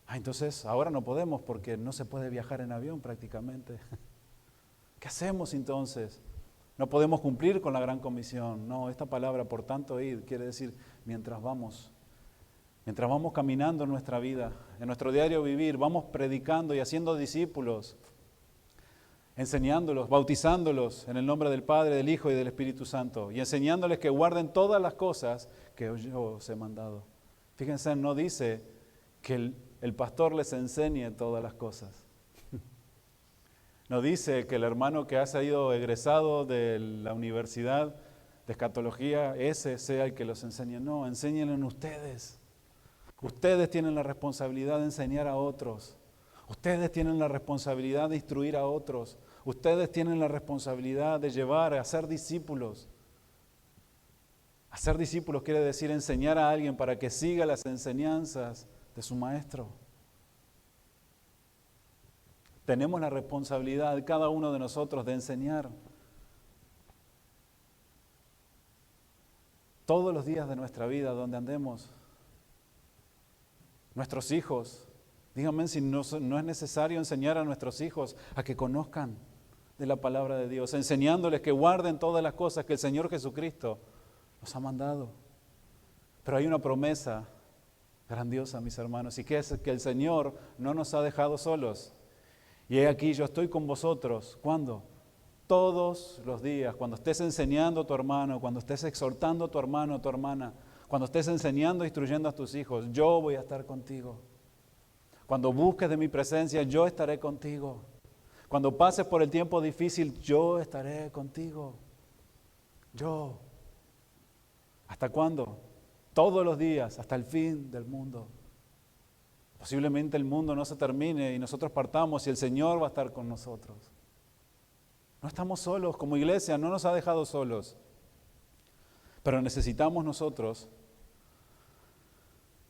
Entonces, ahora no podemos porque no se puede viajar en avión prácticamente. ¿Qué hacemos entonces? No podemos cumplir con la gran comisión. No, esta palabra, por tanto, id, quiere decir, mientras vamos caminando en nuestra vida, en nuestro diario vivir, vamos predicando y haciendo discípulos, enseñándolos, bautizándolos en el nombre del Padre, del Hijo y del Espíritu Santo, y enseñándoles que guarden todas las cosas que yo os he mandado. Fíjense, no dice que el pastor les enseñe todas las cosas. No dice que el hermano que ha sido egresado de la universidad de escatología, ese sea el que los enseñe. No, enséñenlo ustedes. Ustedes tienen la responsabilidad de enseñar a otros. Ustedes tienen la responsabilidad de instruir a otros. Ustedes tienen la responsabilidad de llevar a ser discípulos. Hacer discípulos quiere decir enseñar a alguien para que siga las enseñanzas de su maestro. Tenemos la responsabilidad, cada uno de nosotros, de enseñar. Todos los días de nuestra vida, donde andemos, nuestros hijos, díganme si no es necesario enseñar a nuestros hijos a que conozcan de la palabra de Dios, enseñándoles que guarden todas las cosas que el Señor Jesucristo nos ha mandado. Pero hay una promesa grandiosa, mis hermanos, y que es que el Señor no nos ha dejado solos. Y he aquí, yo estoy con vosotros. ¿Cuándo? Todos los días, cuando estés enseñando a tu hermano, cuando estés exhortando a tu hermano o tu hermana, cuando estés enseñando e instruyendo a tus hijos, yo voy a estar contigo. Cuando busques de mi presencia, yo estaré contigo. Cuando pases por el tiempo difícil, yo estaré contigo. Yo. ¿Hasta cuándo? Todos los días, hasta el fin del mundo. Posiblemente el mundo no se termine y nosotros partamos y el Señor va a estar con nosotros. No estamos solos, como iglesia, no nos ha dejado solos. Pero necesitamos nosotros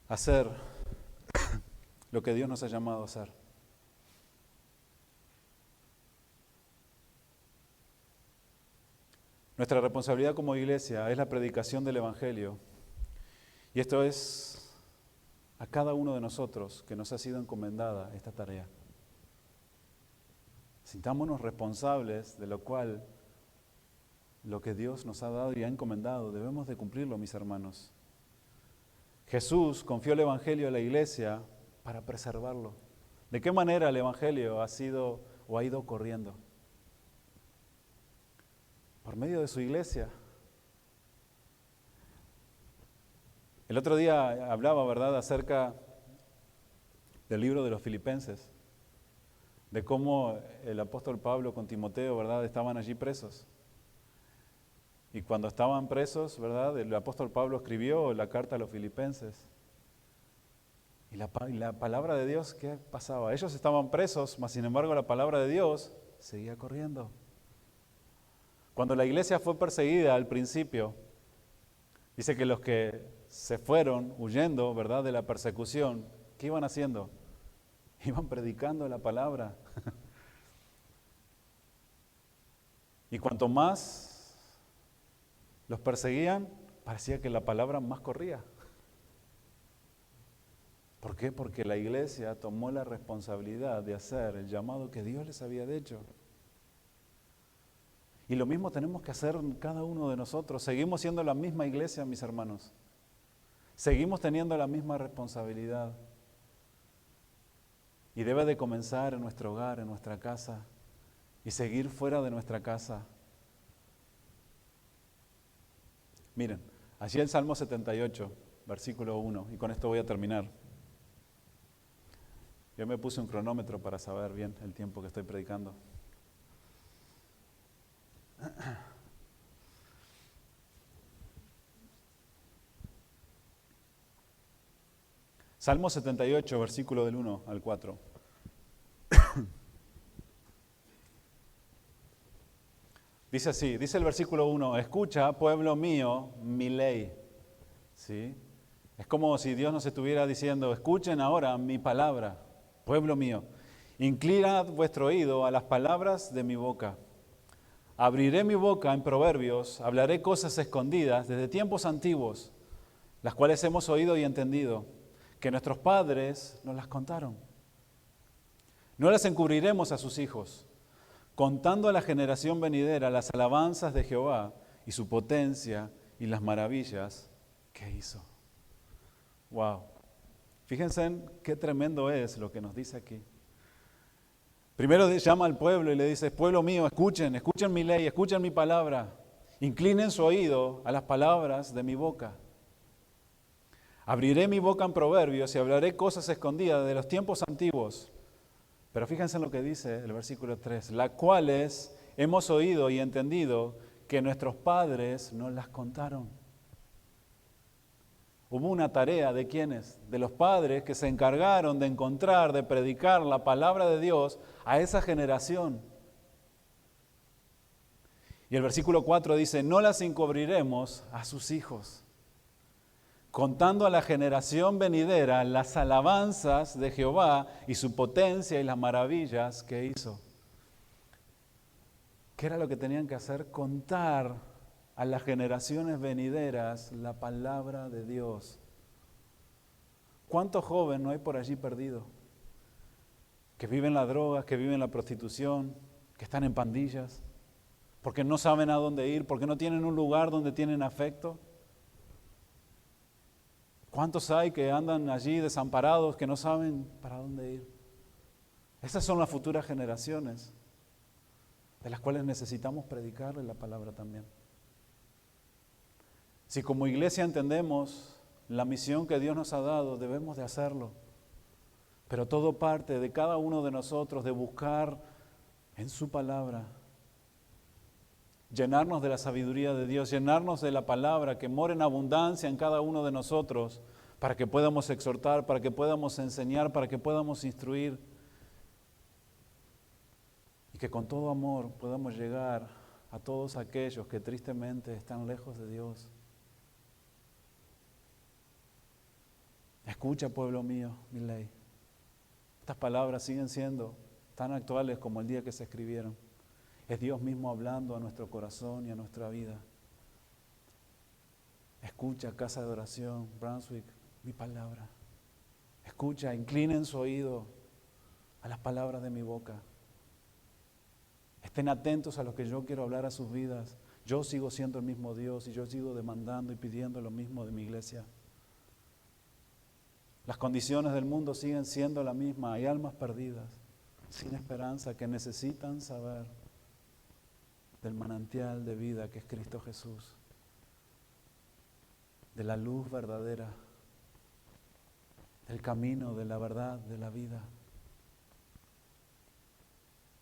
hacer lo que Dios nos ha llamado a hacer. Nuestra responsabilidad como iglesia es la predicación del Evangelio. Y esto es a cada uno de nosotros que nos ha sido encomendada esta tarea. Sintámonos responsables de lo cual, lo que Dios nos ha dado y ha encomendado, debemos de cumplirlo, mis hermanos. Jesús confió el Evangelio a la iglesia para preservarlo. ¿De qué manera el Evangelio ha sido o ha ido corriendo? Por medio de su iglesia. El otro día hablaba, ¿verdad?, acerca del libro de los Filipenses, de cómo el apóstol Pablo con Timoteo, ¿verdad?, estaban allí presos. Y cuando estaban presos, ¿verdad?, el apóstol Pablo escribió la carta a los Filipenses. Y la palabra de Dios, ¿qué pasaba? Ellos estaban presos, mas sin embargo la palabra de Dios seguía corriendo. Cuando la iglesia fue perseguida al principio, dice que los que se fueron huyendo, ¿verdad?, de la persecución, ¿qué iban haciendo? Iban predicando la palabra. Y cuanto más los perseguían, parecía que la palabra más corría. ¿Por qué? Porque la iglesia tomó la responsabilidad de hacer el llamado que Dios les había hecho. Y lo mismo tenemos que hacer cada uno de nosotros. Seguimos siendo la misma iglesia, mis hermanos. Seguimos teniendo la misma responsabilidad. Y debe de comenzar en nuestro hogar, en nuestra casa, y seguir fuera de nuestra casa. Miren, allí el Salmo 78, versículo 1, y con esto voy a terminar. Yo me puse un cronómetro para saber bien el tiempo que estoy predicando. Salmo 78, versículo del 1 al 4. Dice así, dice el versículo 1, escucha, pueblo mío, mi ley. ¿Sí? Es como si Dios nos estuviera diciendo, escuchen ahora mi palabra, pueblo mío. Inclinad vuestro oído a las palabras de mi boca. Abriré mi boca en proverbios, hablaré cosas escondidas desde tiempos antiguos, las cuales hemos oído y entendido, que nuestros padres nos las contaron. No las encubriremos a sus hijos, contando a la generación venidera las alabanzas de Jehová y su potencia y las maravillas que hizo. Wow. Fíjense en qué tremendo es lo que nos dice aquí. Primero llama al pueblo y le dice, pueblo mío, escuchen mi ley, escuchen mi palabra, inclinen su oído a las palabras de mi boca. Abriré mi boca en proverbios y hablaré cosas escondidas de los tiempos antiguos. Pero fíjense en lo que dice el versículo 3, las cuales hemos oído y entendido que nuestros padres nos las contaron. Hubo una tarea de ¿quiénes? De los padres que se encargaron de encontrar, de predicar la palabra de Dios a esa generación. Y el versículo 4 dice, no las encubriremos a sus hijos, contando a la generación venidera las alabanzas de Jehová y su potencia y las maravillas que hizo. ¿Qué era lo que tenían que hacer? Contar a las generaciones venideras la palabra de Dios. ¿Cuántos jóvenes no hay por allí perdidos? Que viven las drogas, que viven la prostitución, que están en pandillas, porque no saben a dónde ir, porque no tienen un lugar donde tienen afecto. ¿Cuántos hay que andan allí desamparados, que no saben para dónde ir? Esas son las futuras generaciones, de las cuales necesitamos predicarles la palabra también. Si como iglesia entendemos la misión que Dios nos ha dado, debemos de hacerlo. Pero todo parte de cada uno de nosotros de buscar en su palabra, llenarnos de la sabiduría de Dios, llenarnos de la palabra que mora en abundancia en cada uno de nosotros, para que podamos exhortar, para que podamos enseñar, para que podamos instruir, y que con todo amor podamos llegar a todos aquellos que tristemente están lejos de Dios. Escucha, pueblo mío, mi ley. Estas palabras siguen siendo tan actuales como el día que se escribieron. Es Dios mismo hablando a nuestro corazón y a nuestra vida. Escucha, casa de oración, Brunswick, mi palabra. Escucha, inclinen su oído a las palabras de mi boca. Estén atentos a lo que yo quiero hablar a sus vidas. Yo sigo siendo el mismo Dios y yo sigo demandando y pidiendo lo mismo de mi iglesia. Las condiciones del mundo siguen siendo la misma. Hay almas perdidas, sin esperanza, que necesitan saber del manantial de vida que es Cristo Jesús, de la luz verdadera, del camino, de la verdad, de la vida.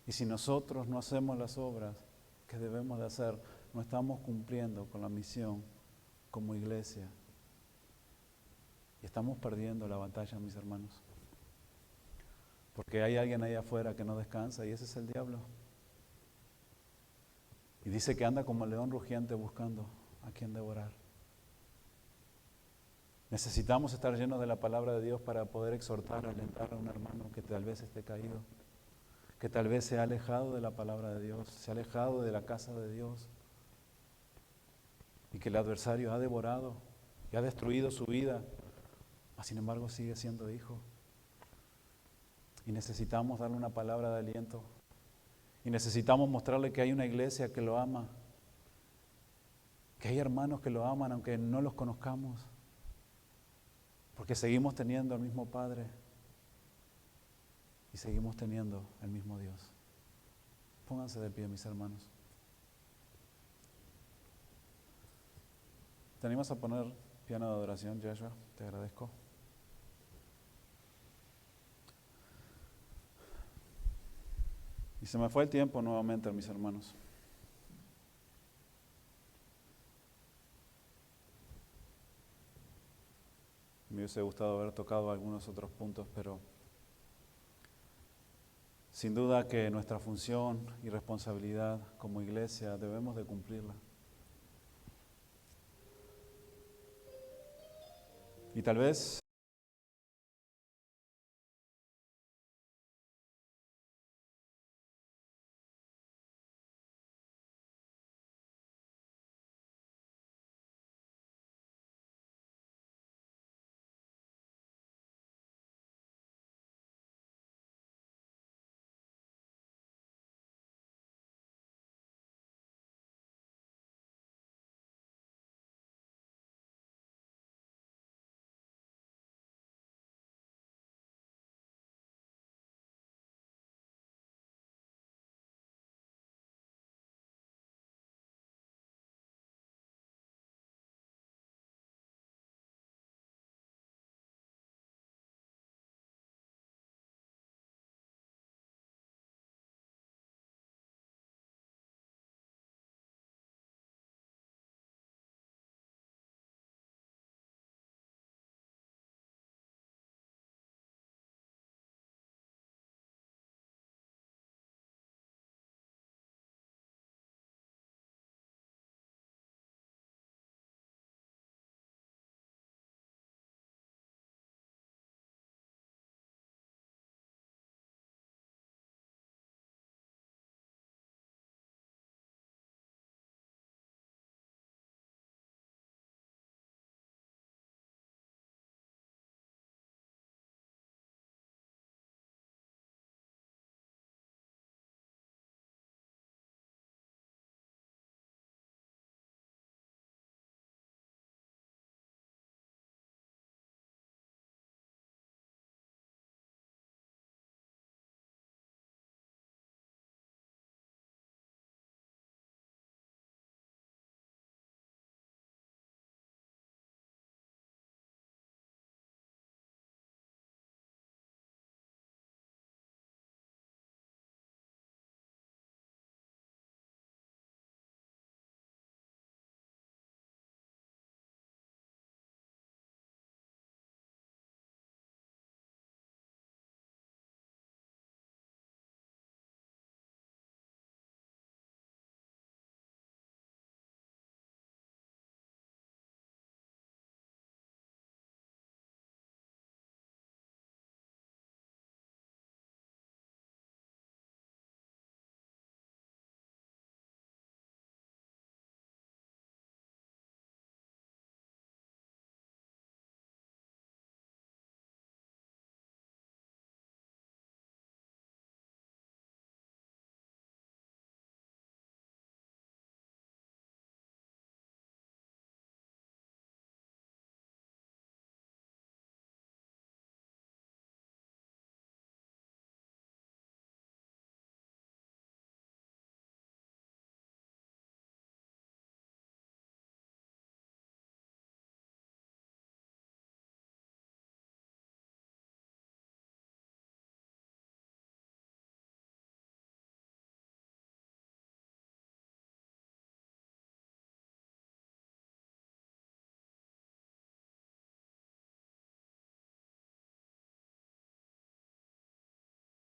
Y si nosotros no hacemos las obras que debemos de hacer, no estamos cumpliendo con la misión como iglesia. Y estamos perdiendo la batalla, mis hermanos. Porque hay alguien ahí afuera que no descansa y ese es el diablo. Y dice que anda como el león rugiente buscando a quien devorar. Necesitamos estar llenos de la palabra de Dios para poder exhortar, alentar a un hermano que tal vez esté caído, que tal vez se ha alejado de la palabra de Dios, se ha alejado de la casa de Dios y que el adversario ha devorado y ha destruido su vida, mas sin embargo sigue siendo hijo. Y necesitamos darle una palabra de aliento Y necesitamos mostrarle que hay una iglesia que lo ama, que hay hermanos que lo aman aunque no los conozcamos, porque seguimos teniendo al mismo Padre y seguimos teniendo el mismo Dios. Pónganse de pie, mis hermanos. ¿Te animas a poner piano de adoración, Joshua? Te agradezco. Y se me fue el tiempo nuevamente, mis hermanos. Me hubiese gustado haber tocado algunos otros puntos, pero sin duda que nuestra función y responsabilidad como iglesia debemos de cumplirla. Y tal vez